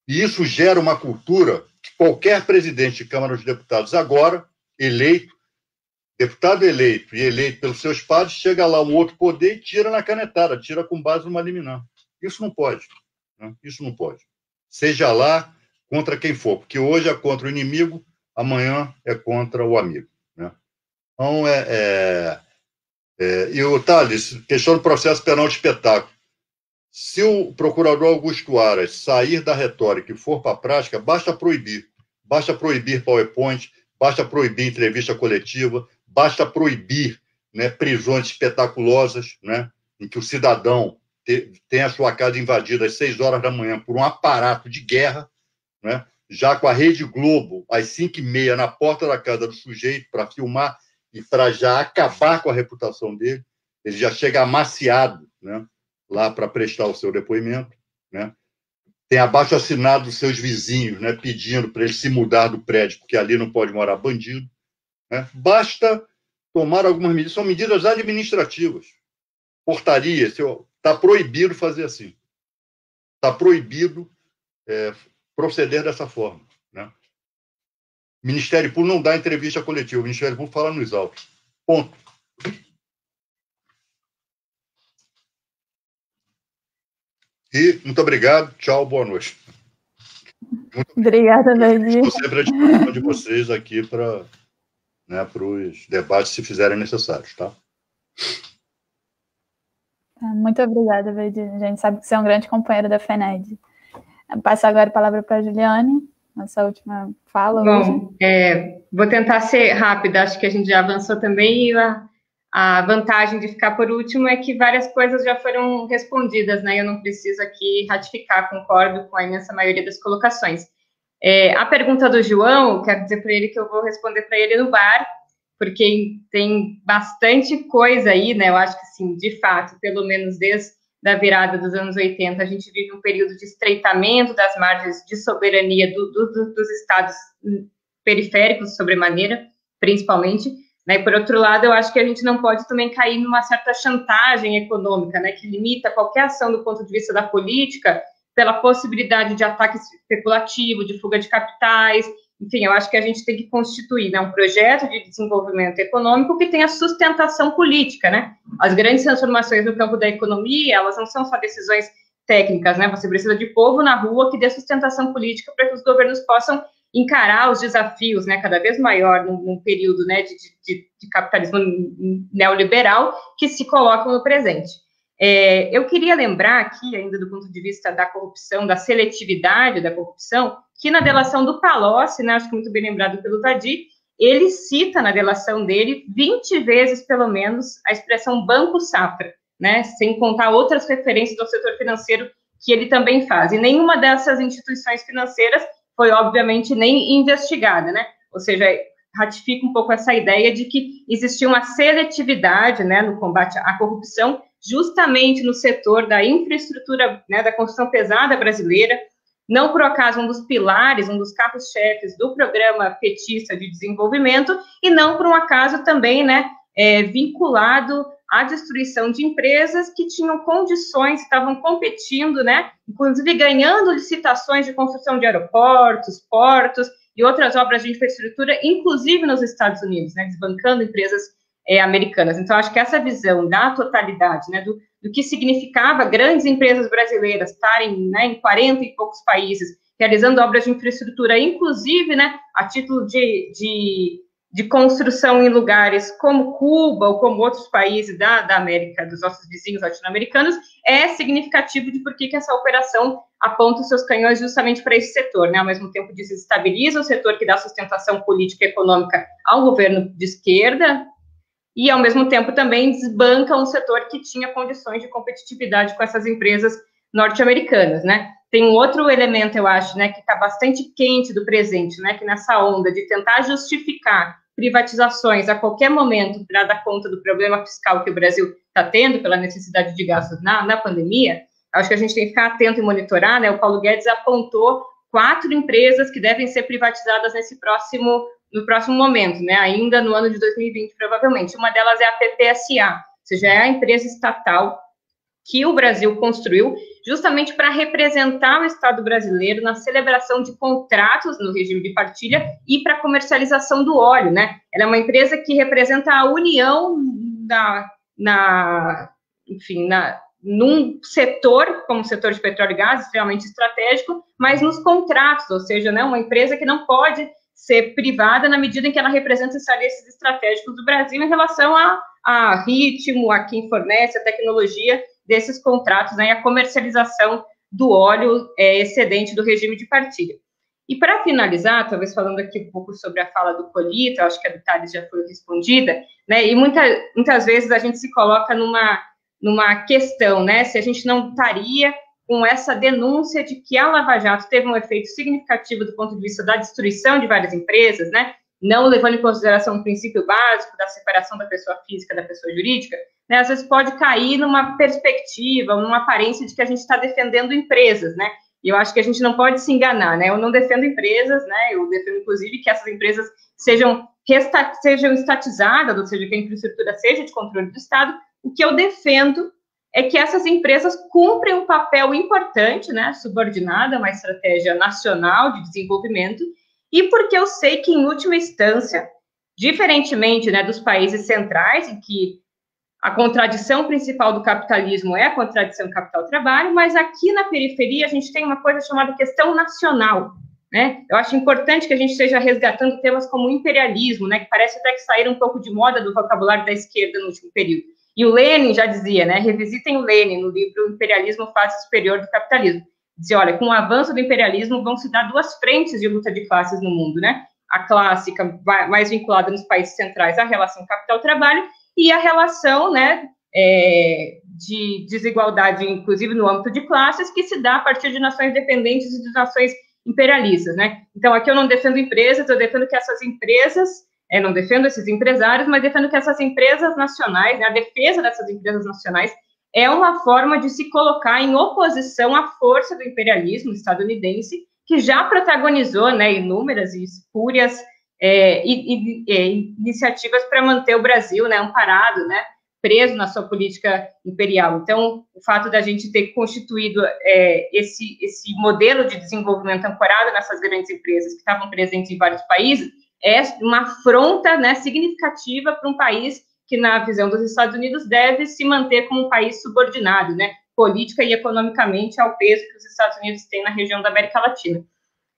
E isso gera uma cultura que qualquer presidente de Câmara dos Deputados agora, deputado eleito e eleito pelos seus pares, chega lá um outro poder e tira na canetada, tira com base numa liminar. Isso não pode, né? Isso não pode. Seja lá contra quem for, porque hoje é contra o inimigo, amanhã é contra o amigo, né? Então, e o Thales, questão do processo penal de espetáculo. Se o procurador Augusto Aras sair da retórica e for para a prática, basta proibir. Basta proibir PowerPoint, basta proibir entrevista coletiva, basta proibir, né, prisões espetaculosas, né, em que o cidadão tem a sua casa invadida às 6 horas da manhã por um aparato de guerra, né, já com a Rede Globo às 5h30 na porta da casa do sujeito para filmar e para já acabar com a reputação dele. Ele já chega amaciado, né, lá para prestar o seu depoimento, né? Tem abaixo-assinado dos seus vizinhos, né, pedindo para ele se mudar do prédio, porque ali não pode morar bandido, né? Basta tomar algumas medidas, são medidas administrativas. Portaria, está proibido fazer assim. Está proibido proceder dessa forma, né? O Ministério Público não dá entrevista coletiva, o Ministério Público fala nos autos. Ponto. E muito obrigado, tchau, boa noite. Obrigada, Valdir. Estou sempre à disposição de vocês aqui para, né, os debates, se fizerem necessários, tá? Muito obrigada, Valdir. A gente sabe que você é um grande companheiro da FENED. Passo agora a palavra para a Juliane, nossa última fala. Bom, vou tentar ser rápida, acho que a gente já avançou também, e a vantagem de ficar por último é que várias coisas já foram respondidas, né? Eu não preciso aqui ratificar, concordo com a imensa maioria das colocações. A pergunta do João, quero dizer para ele que eu vou responder para ele no bar, porque tem bastante coisa aí, né? Eu acho que, sim, de fato, pelo menos desde da virada dos anos 80, a gente vive um período de estreitamento das margens de soberania dos estados periféricos, sobremaneira, principalmente, né? E, por outro lado, eu acho que a gente não pode também cair numa certa chantagem econômica, né, que limita qualquer ação do ponto de vista da política pela possibilidade de ataque especulativo, de fuga de capitais. Enfim, eu acho que a gente tem que constituir, né, um projeto de desenvolvimento econômico que tenha sustentação política, né? As grandes transformações no campo da economia, elas não são só decisões técnicas, né? Você precisa de povo na rua que dê sustentação política para que os governos possam encarar os desafios, né, cada vez maior num período, né, de capitalismo neoliberal que se colocam no presente. Eu queria lembrar aqui, ainda do ponto de vista da corrupção, da seletividade da corrupção, que na delação do Palocci, né, acho que muito bem lembrado pelo Vadir, ele cita na delação dele 20 vezes, pelo menos, a expressão Banco Safra, né, sem contar outras referências ao setor financeiro que ele também faz. E nenhuma dessas instituições financeiras foi, obviamente, nem investigada, né, ou seja, ratifica um pouco essa ideia de que existia uma seletividade, né, no combate à corrupção, justamente no setor da infraestrutura, né, da construção pesada brasileira, não por acaso um dos pilares, um dos carros-chefes do programa petista de desenvolvimento, e não por um acaso também, né, vinculado à destruição de empresas que tinham condições, estavam competindo, né, inclusive ganhando licitações de construção de aeroportos, portos e outras obras de infraestrutura, inclusive nos Estados Unidos, né, desbancando empresas americanas. Então, acho que essa visão da totalidade, né, do que significava grandes empresas brasileiras estarem, né, em 40 e poucos países, realizando obras de infraestrutura, inclusive, né, a título de construção em lugares como Cuba ou como outros países da América, dos nossos vizinhos latino-americanos, é significativo de por que essa operação aponta os seus canhões justamente para esse setor, né? Ao mesmo tempo desestabiliza o setor que dá sustentação política e econômica ao governo de esquerda, e, ao mesmo tempo, também desbanca um setor que tinha condições de competitividade com essas empresas norte-americanas, né? Tem um outro elemento, eu acho, né, que está bastante quente do presente, né, que nessa onda de tentar justificar privatizações a qualquer momento para dar conta do problema fiscal que o Brasil está tendo pela necessidade de gastos na pandemia, acho que a gente tem que ficar atento e monitorar, né? O Paulo Guedes apontou 4 empresas que devem ser privatizadas no próximo momento, né, ainda no ano de 2020, provavelmente. Uma delas é a PPSA, ou seja, é a empresa estatal que o Brasil construiu justamente para representar o Estado brasileiro na celebração de contratos no regime de partilha e para comercialização do óleo, né? Ela é uma empresa que representa a união num setor, como o setor de petróleo e gás, extremamente estratégico, mas nos contratos, ou seja, né, uma empresa que não pode ser privada na medida em que ela representa os interesses estratégicos do Brasil em relação a ritmo, a quem fornece a tecnologia desses contratos, né, e a comercialização do óleo excedente do regime de partilha. E para finalizar, talvez falando aqui um pouco sobre a fala do Polito, acho que a do Thales já foi respondida, né, e muitas vezes a gente se coloca numa questão, né, se a gente não estaria com essa denúncia de que a Lava Jato teve um efeito significativo do ponto de vista da destruição de várias empresas, né, não levando em consideração o princípio básico da separação da pessoa física da pessoa jurídica, né, às vezes pode cair numa perspectiva, numa aparência de que a gente está defendendo empresas, né, e eu acho que a gente não pode se enganar, né, eu não defendo empresas, né, eu defendo, inclusive, que essas empresas sejam estatizadas, ou seja, que a infraestrutura seja de controle do Estado. O que eu defendo é que essas empresas cumprem um papel importante, né, subordinado a uma estratégia nacional de desenvolvimento, e porque eu sei que, em última instância, diferentemente, né, dos países centrais, em que a contradição principal do capitalismo é a contradição capital-trabalho, mas aqui na periferia a gente tem uma coisa chamada questão nacional, né? Eu acho importante que a gente esteja resgatando temas como o imperialismo, né, que parece até que saíram um pouco de moda do vocabulário da esquerda no último período. E o Lenin já dizia, né, revisitem o Lenin no livro O Imperialismo, Face Superior do Capitalismo. Dizia, olha, com o avanço do imperialismo vão se dar 2 frentes de luta de classes no mundo, né? A clássica, mais vinculada nos países centrais à relação capital-trabalho, e a relação, né, de desigualdade, inclusive no âmbito de classes, que se dá a partir de nações dependentes e de nações imperialistas, né? Então, aqui eu não defendo empresas, eu defendo que essas empresas, não defendo esses empresários, mas defendo que essas empresas nacionais, né, a defesa dessas empresas nacionais, é uma forma de se colocar em oposição à força do imperialismo estadunidense, que já protagonizou, né, inúmeras e espúrias iniciativas para manter o Brasil, né, amparado, né, preso na sua política imperial. Então, o fato da gente ter constituído esse modelo de desenvolvimento ancorado nessas grandes empresas que estavam presentes em vários países é uma afronta, né, significativa para um país que, na visão dos Estados Unidos, deve se manter como um país subordinado, né, política e economicamente ao peso que os Estados Unidos têm na região da América Latina.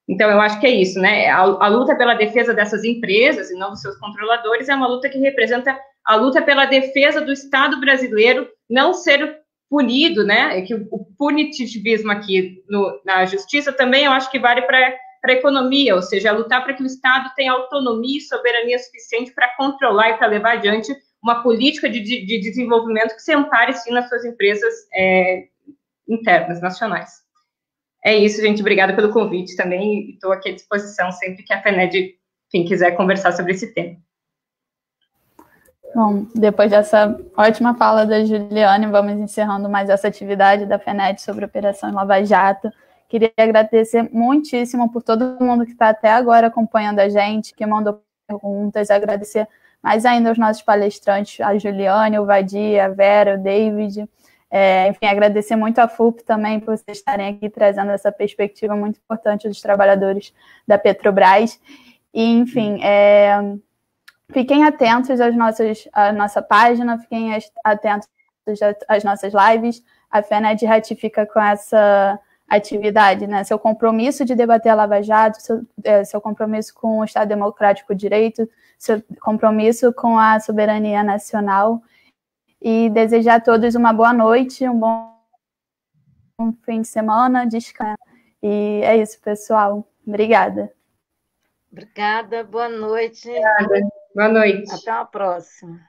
Então, eu acho que é isso, né? A luta pela defesa dessas empresas e não dos seus controladores é uma luta que representa a luta pela defesa do Estado brasileiro não ser punido, né? Que o punitivismo aqui na justiça também eu acho que vale para a economia, ou seja, lutar para que o Estado tenha autonomia e soberania suficiente para controlar e para levar adiante uma política de desenvolvimento que se ampare, sim, nas suas empresas internas, nacionais. É isso, gente. Obrigada pelo convite também. Estou aqui à disposição sempre que a FENED, quem quiser conversar sobre esse tema. Bom, depois dessa ótima fala da Juliane, vamos encerrando mais essa atividade da FENED sobre a Operação Lava Jato. Queria agradecer muitíssimo por todo mundo que está até agora acompanhando a gente, que mandou perguntas, agradecer mais ainda aos nossos palestrantes, a Juliane, o Vadir, a Vera, o David. Enfim, agradecer muito à FUP também por vocês estarem aqui trazendo essa perspectiva muito importante dos trabalhadores da Petrobras. E, enfim, fiquem atentos à nossa página, fiquem atentos às nossas lives. A FENED ratifica com essa atividade, né, seu compromisso de debater a Lava Jato, seu compromisso com o Estado Democrático de Direito, seu compromisso com a soberania nacional. E desejar a todos uma boa noite, um bom fim de semana, descanso. E é isso, pessoal. Obrigada. Obrigada, boa noite. Obrigada. Boa noite. Até a próxima.